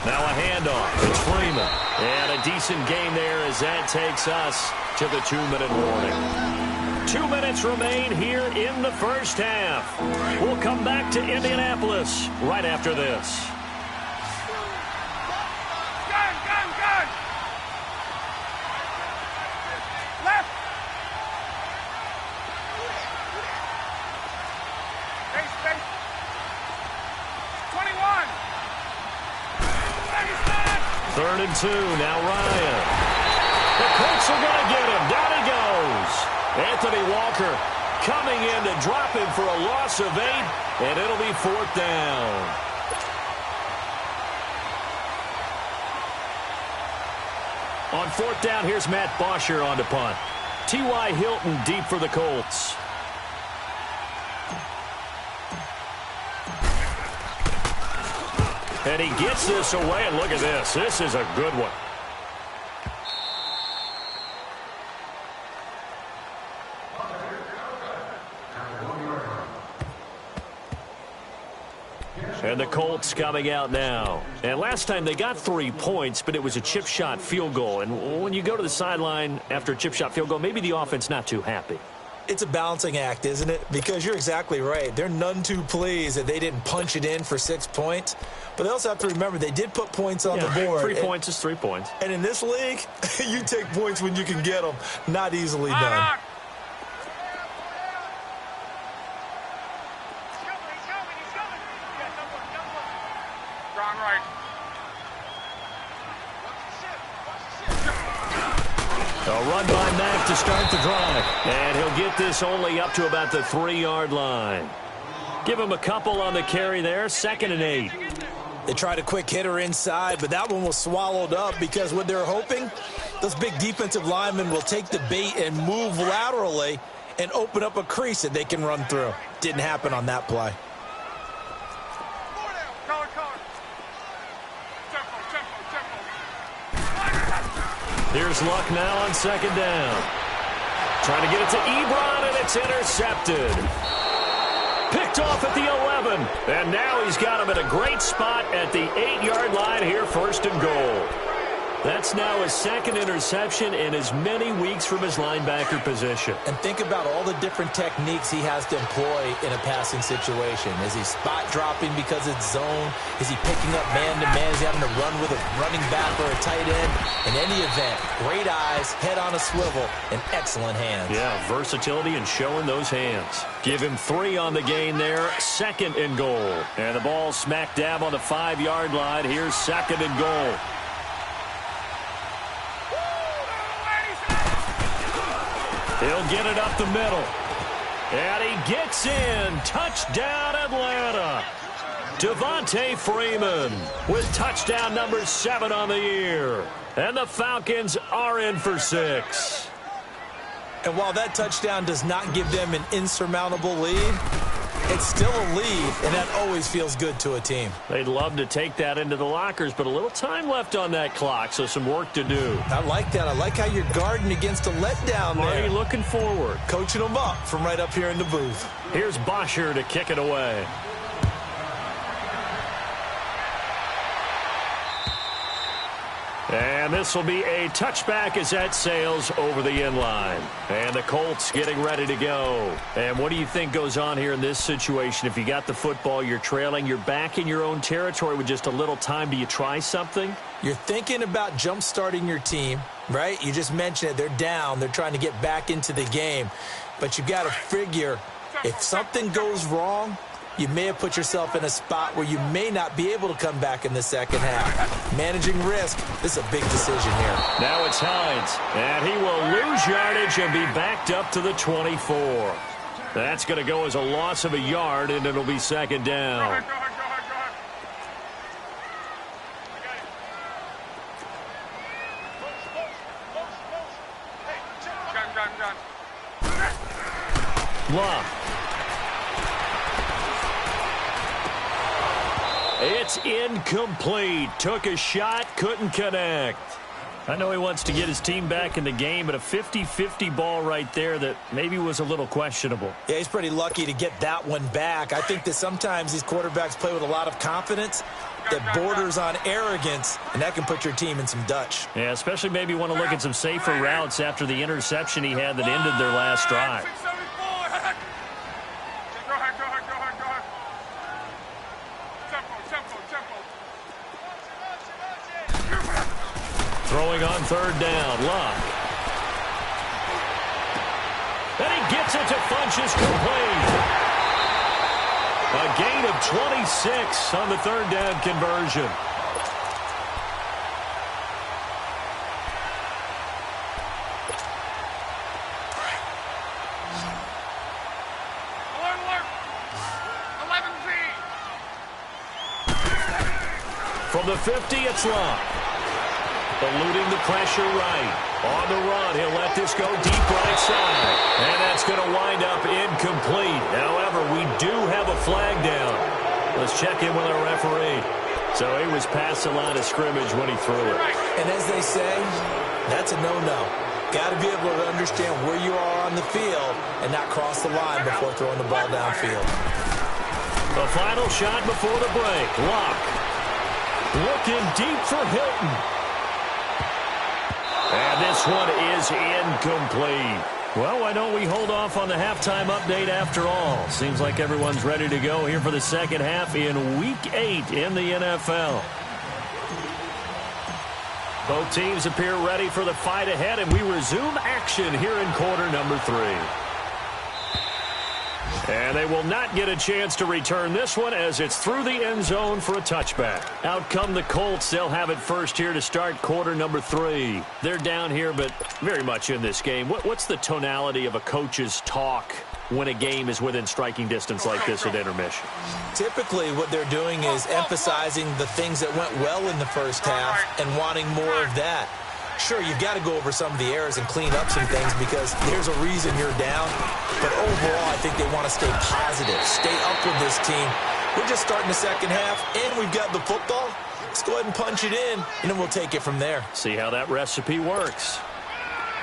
Now a handoff. It's Freeman. And a decent gain there as that takes us to the 2-minute warning. 2 minutes remain here in the 1st half. We'll come back to Indianapolis right after this. Third and 2, now Ryan. The Colts are going to get him. Down he goes. Anthony Walker coming in to drop him for a loss of 8, and it'll be 4th down. On 4th down, here's Matt Bosher on to punt. T.Y. Hilton deep for the Colts. And he gets this away, and look at this. This is a good one. And the Colts coming out now. And last time they got 3 points, but it was a chip shot field goal. And when you go to the sideline after a chip shot field goal, maybe the offense not too happy. It's a balancing act, isn't it? Because you're exactly right. They're none too pleased that they didn't punch it in for 6 points. But they also have to remember they did put points on the board. 3 points is 3 points. And in this league, you take points when you can get them. Not easily done. A run by Mack to start the drive. And he'll get this only up to about the 3-yard line. Give him a couple on the carry there. 2nd and 8. They tried a quick hitter inside, but that one was swallowed up because what they're hoping, those big defensive linemen will take the bait and move laterally and open up a crease that they can run through. Didn't happen on that play. Here's Luck now on 2nd down. Trying to get it to Ebron, and it's intercepted. Picked off at the 11. And now he's got him at a great spot at the 8-yard line here, 1st and goal. That's now his 2nd interception in as many weeks from his linebacker position. And think about all the different techniques he has to employ in a passing situation. Is he spot dropping because it's zone? Is he picking up man-to-man? Is he having to run with a running back or a tight end? In any event, great eyes, head on a swivel, and excellent hands. Yeah, versatility and showing those hands. Give him 3 on the gain there, 2nd and goal. And the ball smack dab on the 5-yard line. Here's 2nd and goal. He'll get it up the middle. And he gets in. Touchdown, Atlanta. Devontae Freeman with touchdown number 7 on the year. And the Falcons are in for 6. And while that touchdown does not give them an insurmountable lead, it's still a lead, and that always feels good to a team. They'd love to take that into the lockers, but a little time left on that clock, so some work to do. I like that. I like how you're guarding against a letdown there. Marty looking forward. Coaching them up from right up here in the booth. Here's Bosher to kick it away. And this will be a touchback as that sails over the end line. And the Colts getting ready to go. And what do you think goes on here in this situation? If you got the football, you're trailing, you're back in your own territory with just a little time. Do you try something? You're thinking about jump-starting your team, right? You just mentioned it. They're down. They're trying to get back into the game. But you got to figure if something goes wrong, you may have put yourself in a spot where you may not be able to come back in the second half. Managing risk, this is a big decision here. Now it's Hines, and he will lose yardage and be backed up to the 24. That's going to go as a loss of a yard, and it'll be 2nd down. Love. It's incomplete. Took a shot, couldn't connect. I know he wants to get his team back in the game, but a 50-50 ball right there that maybe was a little questionable. Yeah, he's pretty lucky to get that one back. I think that sometimes these quarterbacks play with a lot of confidence that borders on arrogance, and that can put your team in some Dutch. Yeah, especially maybe want to look at some safer routes after the interception he had that ended their last drive. Throwing on 3rd down, Luck. And he gets it to Funchess complete. A gain of 26 on the 3rd down conversion. From the 50, it's Luck. Eluding the pressure right. On the run, he'll let this go deep right side. And that's going to wind up incomplete. However, we do have a flag down. Let's check in with our referee. So he was past the line of scrimmage when he threw it. And as they say, that's a no-no. Got to be able to understand where you are on the field and not cross the line before throwing the ball downfield. The final shot before the break. Locke. Looking deep for Hilton. And this one is incomplete. Well, why don't we hold off on the halftime update after all? Seems like everyone's ready to go here for the second half in Week 8 in the NFL. Both teams appear ready for the fight ahead, and we resume action here in quarter number 3. And they will not get a chance to return this one as it's through the end zone for a touchback. Out come the Colts. They'll have it first here to start quarter number 3. They're down here, but very much in this game. What's the tonality of a coach's talk when a game is within striking distance like this at intermission? Typically, what they're doing is emphasizing the things that went well in the first half and wanting more of that. Sure, you've got to go over some of the errors and clean up some things because there's a reason you're down. But overall, I think they want to stay positive, stay up with this team. We're just starting the second half, and we've got the football. Let's go ahead and punch it in, and then we'll take it from there. See how that recipe works.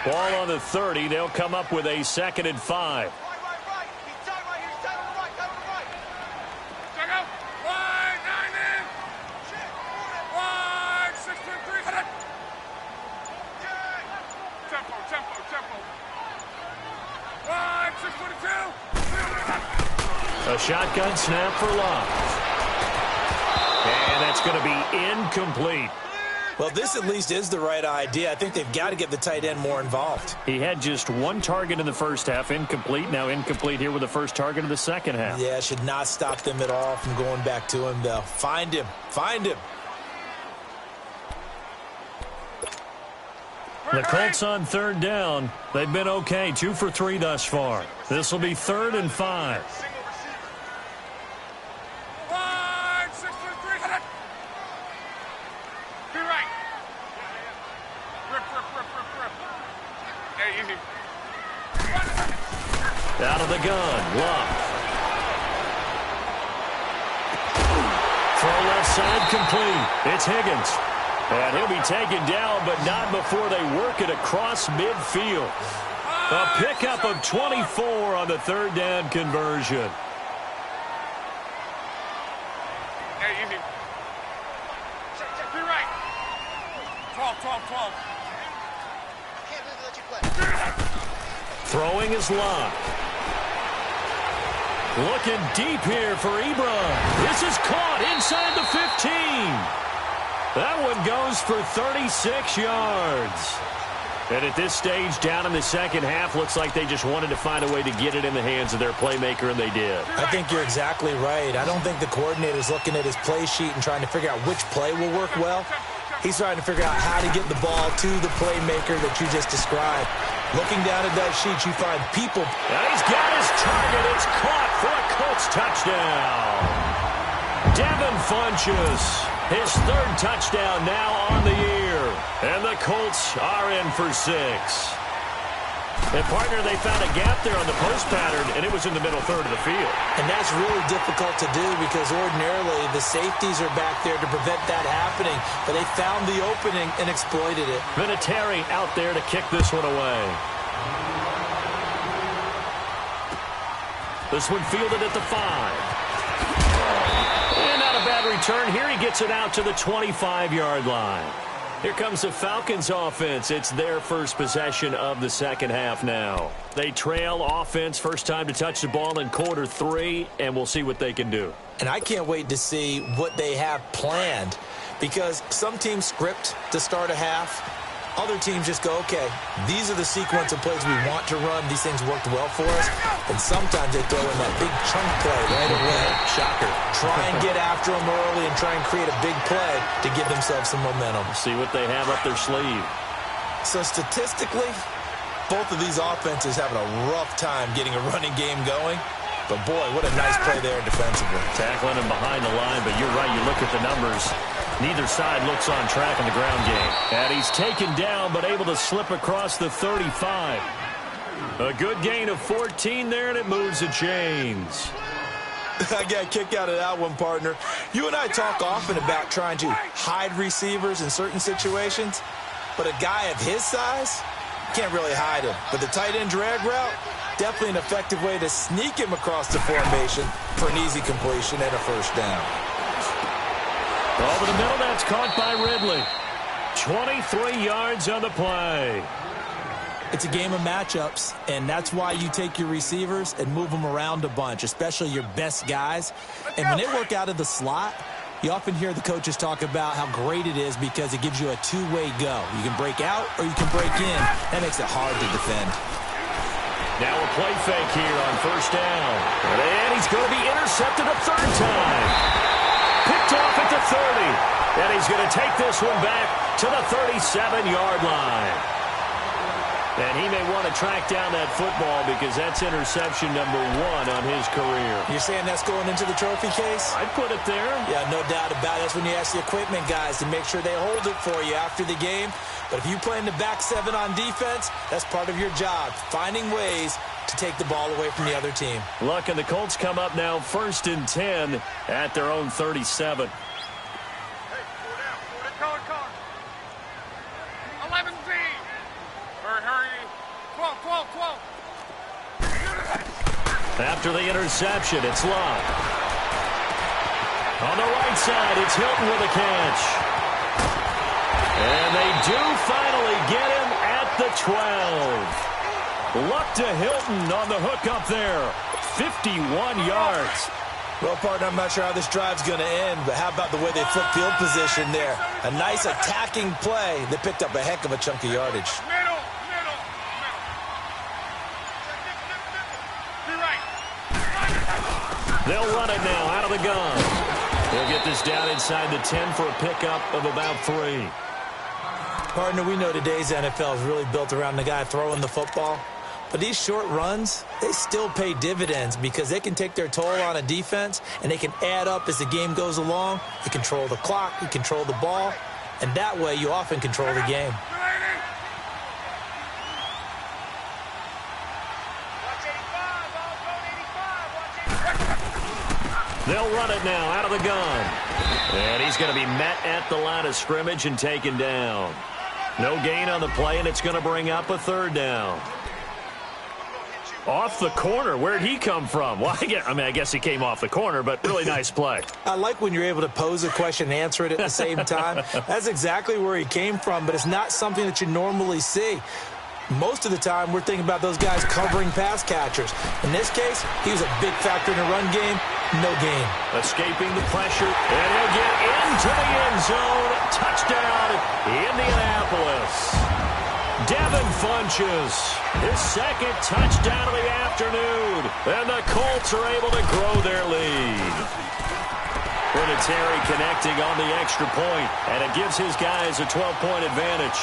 Ball on the 30. They'll come up with a 2nd and 5. A shotgun snap for Locke. And that's going to be incomplete. Well, this at least is the right idea. I think they've got to get the tight end more involved. He had just 1 target in the first half, incomplete. Now incomplete here with the first target of the second half. Yeah, should not stop them at all from going back to him, though. Find him. Find him. The Colts on 3rd down. They've been okay, 2 for 3 thus far. This will be 3rd and 5. Out of the gun, Locke. Throw left side complete. It's Higgins. And he'll be taken down, but not before they work it across midfield. A pickup of 24 on the 3rd down conversion. Hey, easy. Check, be right. 12. Can't really let you play. Throwing is Locke. Looking deep here for Ebron. This is caught inside the 15. That one goes for 36 yards. And at this stage, down in the second half, looks like they just wanted to find a way to get it in the hands of their playmaker, and they did. I think you're exactly right. I don't think the coordinator's looking at his play sheet and trying to figure out which play will work well. He's trying to figure out how to get the ball to the playmaker that you just described. Looking down at that sheet, you find people. And he's got his target. It's caught for a Colts touchdown. Devin Funchess, his 3rd touchdown now on the year. And the Colts are in for 6. And, partner, they found a gap there on the post pattern, and it was in the middle 3rd of the field. And that's really difficult to do because ordinarily the safeties are back there to prevent that happening. But they found the opening and exploited it. Vinatieri out there to kick this one away. This one fielded at the 5. And not a bad return here. He gets it out to the 25-yard line. Here comes the Falcons offense. It's their first possession of the second half now. They trail offense, first time to touch the ball in quarter 3, and we'll see what they can do. And I can't wait to see what they have planned because some teams script to start a half. Other teams just go, okay, these are the sequence of plays we want to run. These things worked well for us. And sometimes they throw in that big chunk play right away. Shocker. Try and get after them early and try and create a big play to give themselves some momentum. See what they have up their sleeve. So statistically, both of these offenses having a rough time getting a running game going. But, boy, what a nice play there defensively. Tackling him behind the line, but you're right. You look at the numbers. Neither side looks on track in the ground game. And he's taken down, but able to slip across the 35. A good gain of 14 there, and it moves the chains. I got a kick out of that one, partner. You and I talk often about trying to hide receivers in certain situations, but a guy of his size can't really hide him. But the tight end drag route, definitely an effective way to sneak him across the formation for an easy completion and a first down. Over the middle, that's caught by Ridley. 23 yards on the play. It's a game of matchups, and that's why you take your receivers and move them around a bunch, especially your best guys. And when they work out of the slot, you often hear the coaches talk about how great it is because it gives you a two-way go. You can break out or you can break in. That makes it hard to defend. Now a play fake here on first down. And he's going to be intercepted a third time. Picked off at the 30. And he's going to take this one back to the 37-yard line. And he may want to track down that football because that's interception number 1 on his career. You're saying that's going into the trophy case? I'd put it there. Yeah, no doubt about it. That's when you ask the equipment guys to make sure they hold it for you after the game. But if you play in the back 7 on defense, that's part of your job, finding ways to take the ball away from the other team. Look, and the Colts come up now 1st and 10 at their own 37. Hey, 4 down. Car. 11 Z. Hurry. 12. After the interception, it's Love. On the right side, it's Hilton with a catch. And they do finally get him at the 12. Luck to Hilton on the hook up there. 51 yards. Well, partner, I'm not sure how this drive's going to end, but how about the way they flip field position there? A nice attacking play that picked up a heck of a chunk of yardage. Middle. Be right. They'll run it now out of the gun. They'll get this down inside the 10 for a pickup of about 3. Partner, we know today's NFL is really built around the guy throwing the football. But these short runs, they still pay dividends because they can take their toll on a defense and they can add up as the game goes along. You control the clock, you control the ball, and that way you often control the game. They'll run it now out of the gun. And he's going to be met at the line of scrimmage and taken down. No gain on the play, and it's going to bring up a 3rd down. Off the corner. Where'd he come from? Well, I guess he came off the corner, but really nice play. I like when you're able to pose a question and answer it at the same time. That's exactly where he came from, but it's not something that you normally see. Most of the time, we're thinking about those guys covering pass catchers. In this case, he was a big factor in the run game. No gain. Escaping the pressure, and he'll get into the end zone. Touchdown, Indianapolis. Devin Funches, his 2nd touchdown of the afternoon. And the Colts are able to grow their lead. Terry connecting on the extra point, and it gives his guys a 12-point advantage.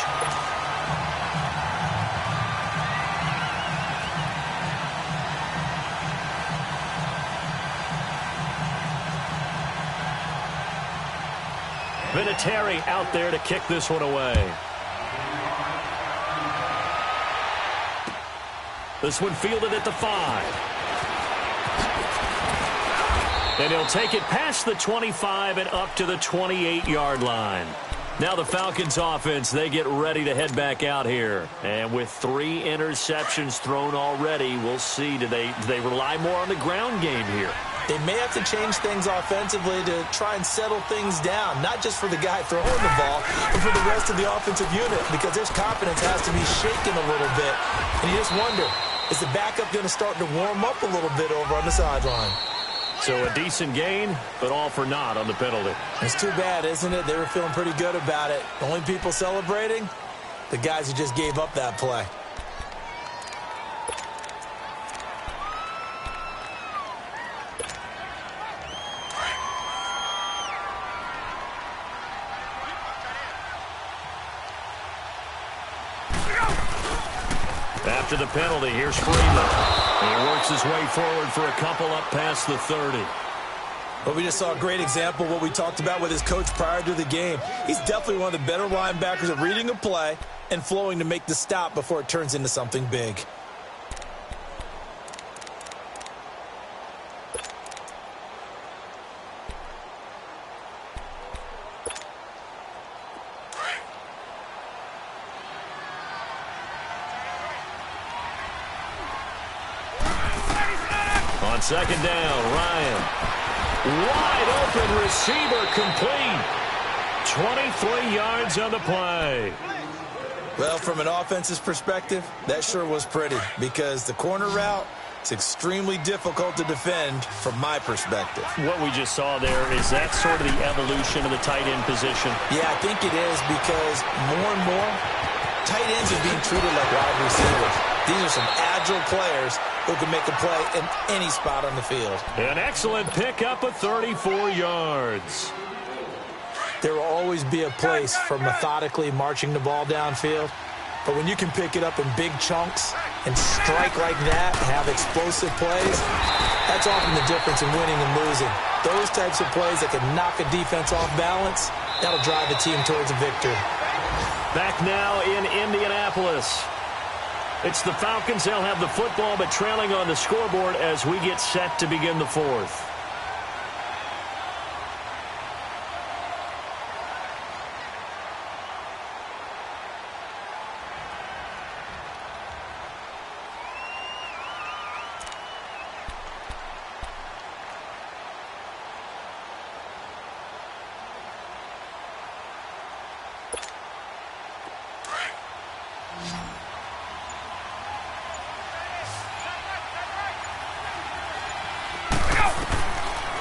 Vinatieri out there to kick this one away. This one fielded at the 5. And he'll take it past the 25 and up to the 28-yard line. Now the Falcons offense, they get ready to head back out here. And with 3 interceptions thrown already, we'll see. Do they rely more on the ground game here? They may have to change things offensively to try and settle things down, not just for the guy throwing the ball, but for the rest of the offensive unit, because his confidence has to be shaken a little bit. And you just wonder, is the backup going to start to warm up a little bit over on the sideline? So a decent gain, but all for naught on the penalty. It's too bad, isn't it? They were feeling pretty good about it. The only people celebrating, the guys who just gave up that play. After the penalty, here's Freeman. He works his way forward for a couple up past the 30. Well, we just saw a great example of what we talked about with his coach prior to the game. He's definitely one of the better linebackers at reading a play and flowing to make the stop before it turns into something big. On second down, Ryan. Wide open receiver complete. 23 yards on the play. Well, from an offense's perspective, that sure was pretty because the corner route is extremely difficult to defend from my perspective. What we just saw there, is that sort of the evolution of the tight end position? Yeah, I think it is because more and more, tight ends are being treated like wide receivers. These are some agile players who can make a play in any spot on the field. An excellent pickup of 34 yards. There will always be a place for methodically marching the ball downfield. But when you can pick it up in big chunks and strike like that, have explosive plays, that's often the difference in winning and losing. Those types of plays that can knock a defense off balance, that'll drive a team towards a victory. Back now in Indianapolis. It's the Falcons. They'll have the football, but trailing on the scoreboard as we get set to begin the fourth.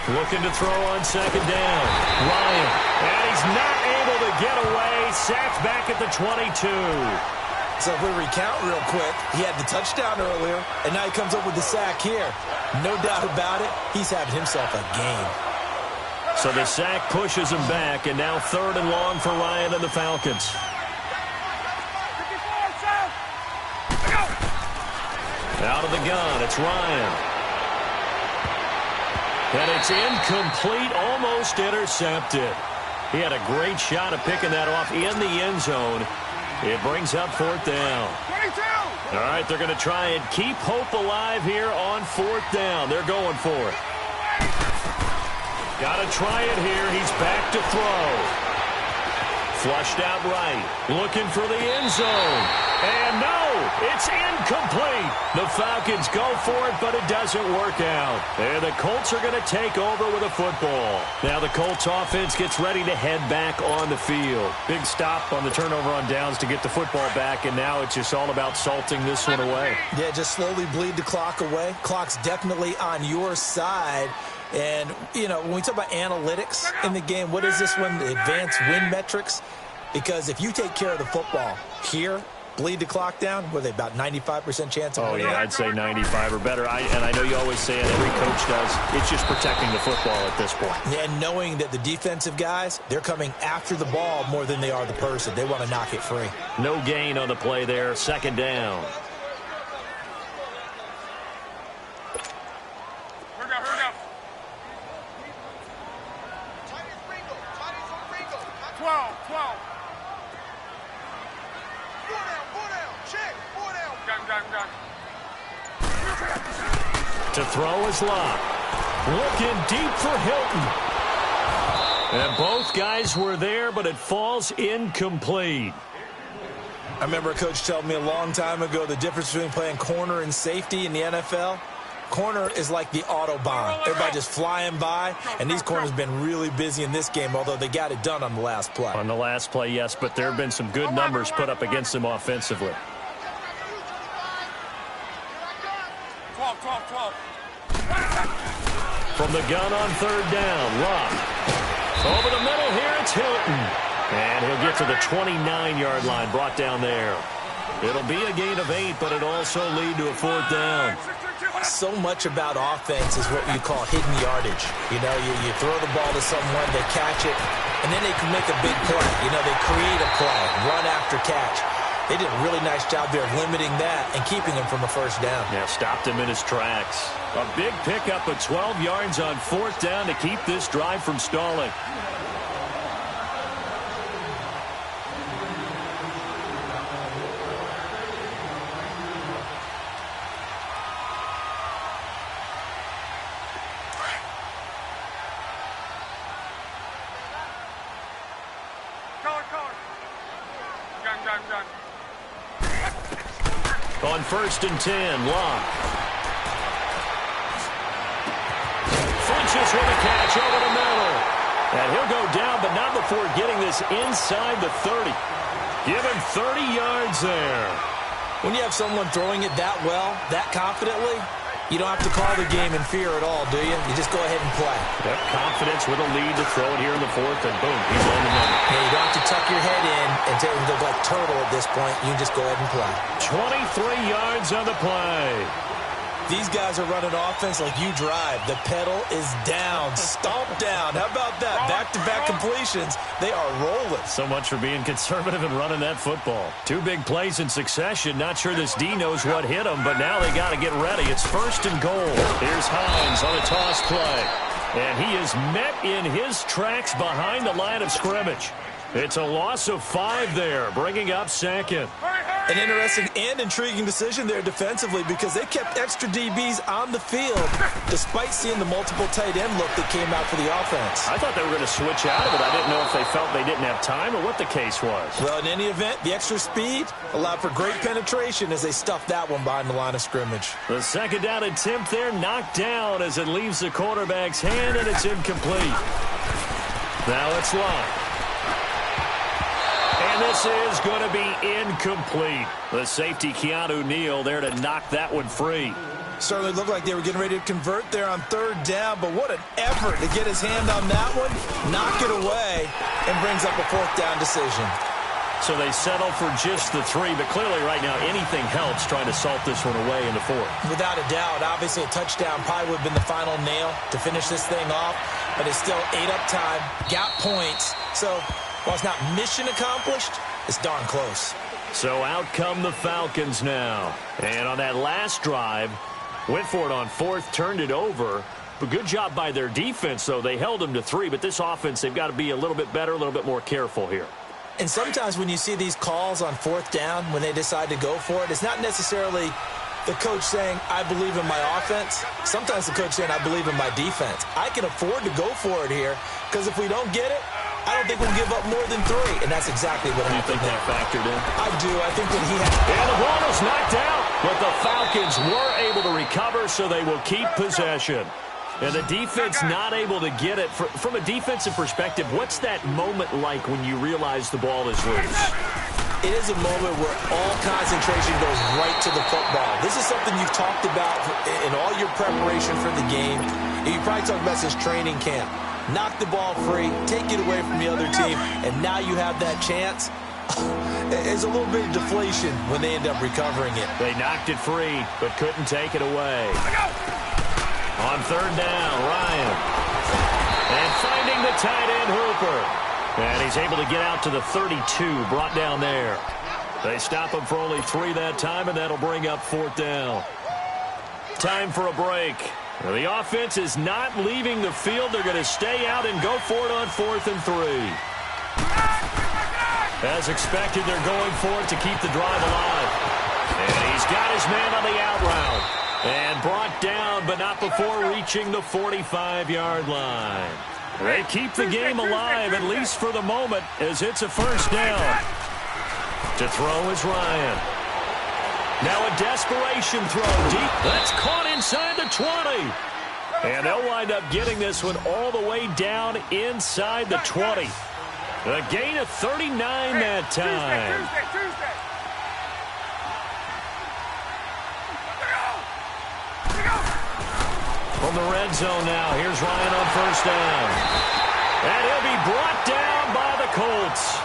Looking to throw on second down. Ryan. And he's not able to get away. Sacked back at the 22. So if we recount real quick, he had the touchdown earlier, and now he comes up with the sack here. No doubt about it, he's having himself a game. So the sack pushes him back, and now 3rd and long for Ryan and the Falcons. Out of the gun, it's Ryan. And it's incomplete, almost intercepted. He had a great shot at picking that off in the end zone. It brings up 4th down. 22! All right, they're going to try and keep hope alive here on 4th down. They're going for it. Got to try it here. He's back to throw. Flushed out right. Looking for the end zone. And no, it's incomplete. The Falcons go for it, but it doesn't work out. And the Colts are going to take over with a football. Now the Colts offense gets ready to head back on the field. Big stop on the turnover on downs to get the football back, and now it's just all about salting this one away. Yeah, just slowly bleed the clock away. Clock's definitely on your side. And, you know, when we talk about analytics in the game, what is this one? The advanced win metrics? Because if you take care of the football here, bleed the clock down, what are they, about 95% chance of winning? Oh, yeah, I'd say 95 or better. And I know you always say it, every coach does. It's just protecting the football at this point. And knowing that the defensive guys, they're coming after the ball more than they are the person. They want to knock it free. No gain on the play there. 2nd down. Here we go. 12. Gun. To throw is Locke. Looking deep for Hilton. And both guys were there, but it falls incomplete. I remember a coach telling me a long time ago the difference between playing corner and safety in the NFL. Corner is like the Autobahn. Everybody just flying by, and these corners have been really busy in this game, although they got it done on the last play. On the last play, yes, but there have been some good numbers put up against them offensively. 12. From the gun on 3rd down, Locke. Over the middle here, it's Hilton. And he'll get to the 29-yard line, brought down there. It'll be a gain of 8, but it'll also lead to a 4th down. So much about offense is what you call hidden yardage. You know, you throw the ball to someone, they catch it, and then they can make a big play. You know, they create a play, run after catch. They did a really nice job there of limiting that and keeping him from a first down. Yeah, stopped him in his tracks. A big pickup of 12 yards on 4th down to keep this drive from stalling. On 1st and 10, Locke. Flinches with a catch over the middle. And he'll go down, but not before getting this inside the 30. Give him 30 yards there. When you have someone throwing it that well, that confidently, you don't have to call the game in fear at all, do you? You just go ahead and play. Yep, confidence with a lead to throw it here in the 4th, and boom, he's on the money. Yeah, you don't have to tuck your head in and look like turtle at this point. You can just go ahead and play. 23 yards on the play. These guys are running offense like you drive. The pedal is down, stomped down. How about that? Back-to-back completions. They are rolling. So much for being conservative and running that football. 2 big plays in succession. Not sure this D knows what hit him, but now they got to get ready. It's 1st and goal. Here's Hines on a toss play. And he is met in his tracks behind the line of scrimmage. It's a loss of 5 there, bringing up 2nd. An interesting and intriguing decision there defensively because they kept extra DBs on the field despite seeing the multiple tight end look that came out for the offense. I thought they were going to switch out of it. I didn't know if they felt they didn't have time or what the case was. Well, in any event, the extra speed allowed for great penetration as they stuffed that one behind the line of scrimmage. The 2nd down attempt there knocked down as it leaves the quarterback's hand, and it's incomplete. Now it's Locke. And this is going to be incomplete. The safety, Keanu Neal, there to knock that one free. Certainly looked like they were getting ready to convert there on 3rd down, but what an effort to get his hand on that one, knock it away, and brings up a 4th down decision. So they settle for just the 3, but clearly right now anything helps trying to salt this one away in the 4th. Without a doubt, obviously a touchdown probably would have been the final nail to finish this thing off, but it's still 8 up time, got points, so while it's not mission accomplished, it's darn close. So out come the Falcons now. And on that last drive, went for it on 4th, turned it over. But good job by their defense, though. They held them to 3, but this offense, they've got to be a little bit better, a little bit more careful here. And sometimes when you see these calls on 4th down, when they decide to go for it, it's not necessarily the coach saying, I believe in my offense. Sometimes the coach saying, I believe in my defense. I can afford to go for it here, because if we don't get it, I don't think we'll give up more than 3, and that's exactly what happened. You think that factored in? I do. I think that he had... And the ball was knocked out, but the Falcons were able to recover, so they will keep possession. And the defense not able to get it. From a defensive perspective, what's that moment like when you realize the ball is loose? It is a moment where all concentration goes right to the football. This is something you've talked about in all your preparation for the game. You probably talked about since training camp. Knock the ball free, take it away from the other team, and now you have that chance. It's a little bit of deflation when they end up recovering it. They knocked it free, but couldn't take it away. On 3rd down, Ryan. And finding the tight end, Hooper. And he's able to get out to the 32, brought down there. They stop him for only 3 that time, and that'll bring up 4th down. Time for a break. The offense is not leaving the field. They're going to stay out and go for it on 4th and 3. As expected, they're going for it to keep the drive alive. And he's got his man on the out route. And brought down, but not before reaching the 45-yard line. They keep the game alive, at least for the moment, as it's a 1st down. To throw is Ryan. Now a desperation throw deep. That's caught inside the 20. And they'll wind up getting this one all the way down inside the 20. A gain of 39 that time. Tuesday. From the red zone now, here's Ryan on 1st down. And he'll be brought down by the Colts.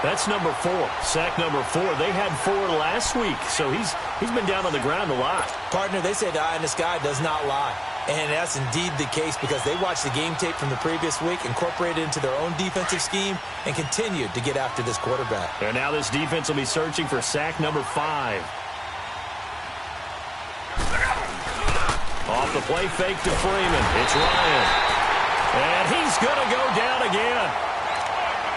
That's number 4. Sack number 4. They had 4 last week, so he's been down on the ground a lot. Partner, they say the eye in the sky does not lie. And that's indeed the case because they watched the game tape from the previous week, incorporated it into their own defensive scheme, and continued to get after this quarterback. And now this defense will be searching for sack number 5. Off the play fake to Freeman. It's Ryan. And he's going to go down again.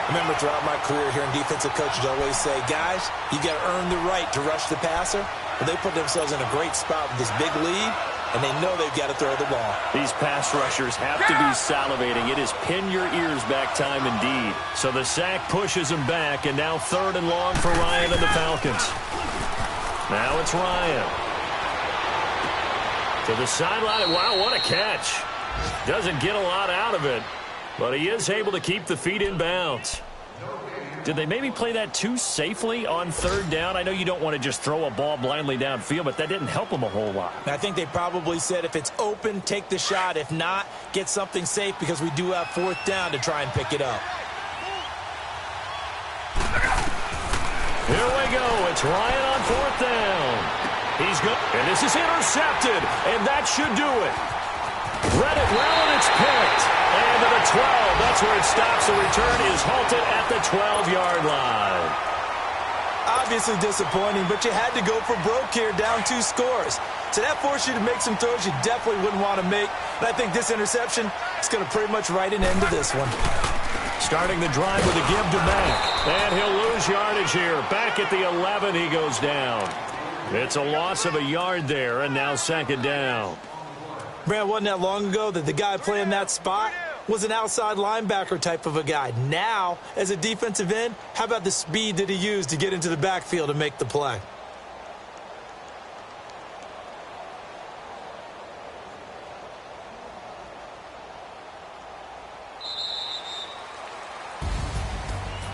Remember, throughout my career here in defensive coaches, I always say, guys, you got to earn the right to rush the passer. But they put themselves in a great spot with this big lead, and they know they've got to throw the ball. These pass rushers have to be salivating. It is pin your ears back time indeed. So the sack pushes him back, and now 3rd and long for Ryan and the Falcons. Now it's Ryan. To the sideline. Wow, what a catch. Doesn't get a lot out of it, but he is able to keep the feet in bounds. Did they maybe play that too safely on 3rd down? I know you don't want to just throw a ball blindly downfield, but that didn't help them a whole lot. I think they probably said if it's open, take the shot. If not, get something safe because we do have 4th down to try and pick it up. Here we go. It's Ryan on 4th down. He's good. And this is intercepted, and that should do it. Read it well, and it's picked. And to the 12. That's where it stops. The return is halted at the 12-yard line. Obviously disappointing, but you had to go for broke here, down 2 scores. So that forced you to make some throws you definitely wouldn't want to make. And I think this interception is going to pretty much write an end to this one. Starting the drive with a give to Mack. And he'll lose yardage here. Back at the 11, he goes down. It's a loss of a yard there, and now 2nd down. Man, wasn't that long ago that the guy playing that spot was an outside linebacker type of a guy. Now, as a defensive end, how about the speed that he used to get into the backfield and make the play?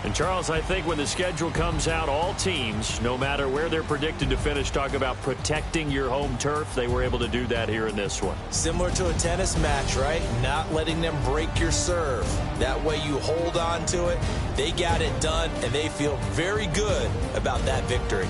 And, Charles, I think when the schedule comes out, all teams, no matter where they're predicted to finish, talk about protecting your home turf. They were able to do that here in this one. Similar to a tennis match, right? Not letting them break your serve. That way you hold on to it. They got it done, and they feel very good about that victory.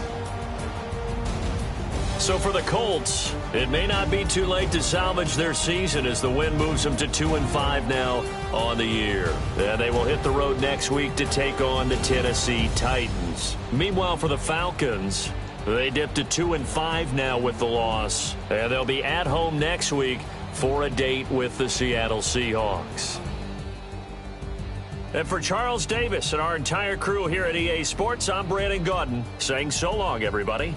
So for the Colts, it may not be too late to salvage their season as the win moves them to 2-5 now on the year. And they will hit the road next week to take on the Tennessee Titans. Meanwhile, for the Falcons, they dipped to 2-5 now with the loss. And they'll be at home next week for a date with the Seattle Seahawks. And for Charles Davis and our entire crew here at EA Sports, I'm Brandon Gaudin saying so long, everybody.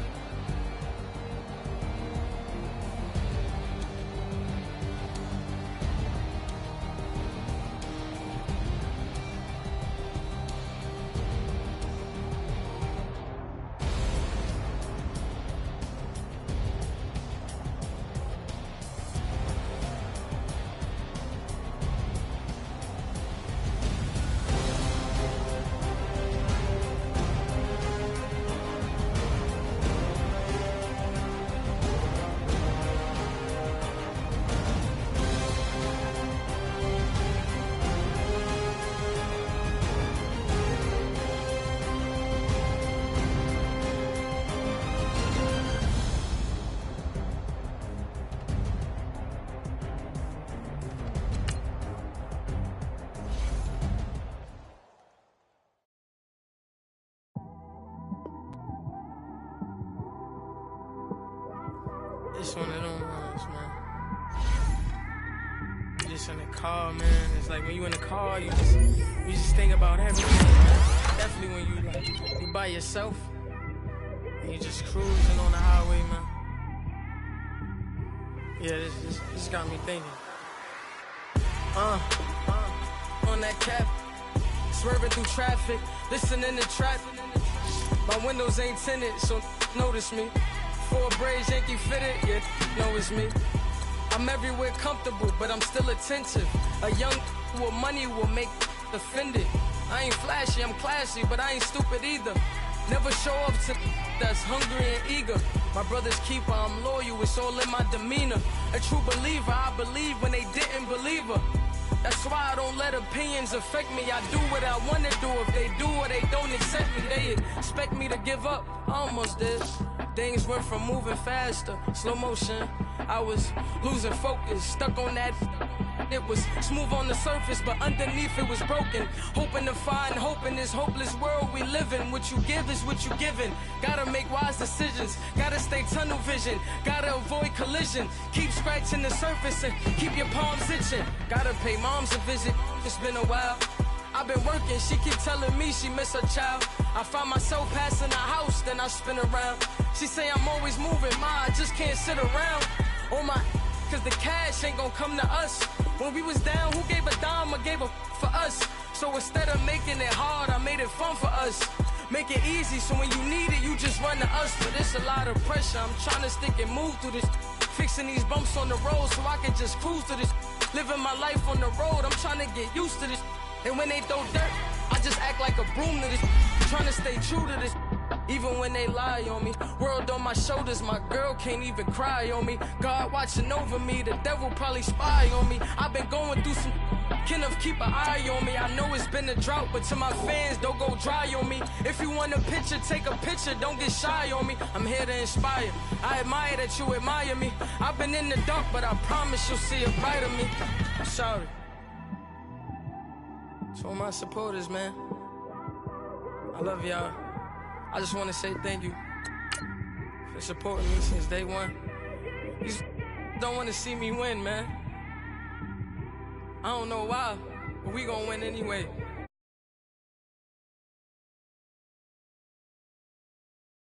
It's one of them ones, man. You just in the car, man. It's like when you in the car, you just think about everything, man. Definitely when you by yourself and you just cruising on the highway, man. Yeah, this got me thinking. On that cap, swerving through traffic, listening to traffic. My windows ain't tinted, so notice me. 4 braids, Yankee fitted, yeah, know it's me. I'm everywhere comfortable, but I'm still attentive. A young with money will make offended. I ain't flashy, I'm classy, but I ain't stupid either. Never show up to that's hungry and eager. My brother's keeper, I'm loyal, it's all in my demeanor. A true believer, I believe when they didn't believe her. That's why I don't let opinions affect me. I do what I want to do. If they do or they don't accept me, they expect me to give up. I almost did. Things went from moving faster, slow motion. I was losing focus, stuck on that. It was smooth on the surface, but underneath it was broken. Hoping to find hope in this hopeless world we live in. What you give is what you given. Gotta make wise decisions. Gotta stay tunnel vision. Gotta avoid collision. Keep scratching the surface and keep your palms itching. Gotta pay moms a visit. It's been a while. I've been working, she keep telling me she miss her child. I find myself passing the house, then I spin around. She say I'm always moving, ma, I just can't sit around. Oh my, cause the cash ain't gonna come to us. When we was down, who gave a dime or gave a for us? So instead of making it hard, I made it fun for us. Make it easy, so when you need it, you just run to us. But it's a lot of pressure, I'm trying to stick and move through this. Fixing these bumps on the road so I can just cruise to this. Living my life on the road, I'm trying to get used to this. And when they throw dirt, I just act like a broom to this. Trying to stay true to this. Even when they lie on me. World on my shoulders, my girl can't even cry on me. God watching over me, the devil probably spy on me. I've been going through some, Kenneth keep an eye on me. I know it's been a drought, but to my fans, don't go dry on me. If you want a picture, take a picture, don't get shy on me. I'm here to inspire. I admire that you admire me. I've been in the dark, but I promise you'll see a brighter me. I'm sorry. To all my supporters, man, I love y'all. I just want to say thank you for supporting me since day one. You just don't want to see me win, man. I don't know why, but we gonna win anyway.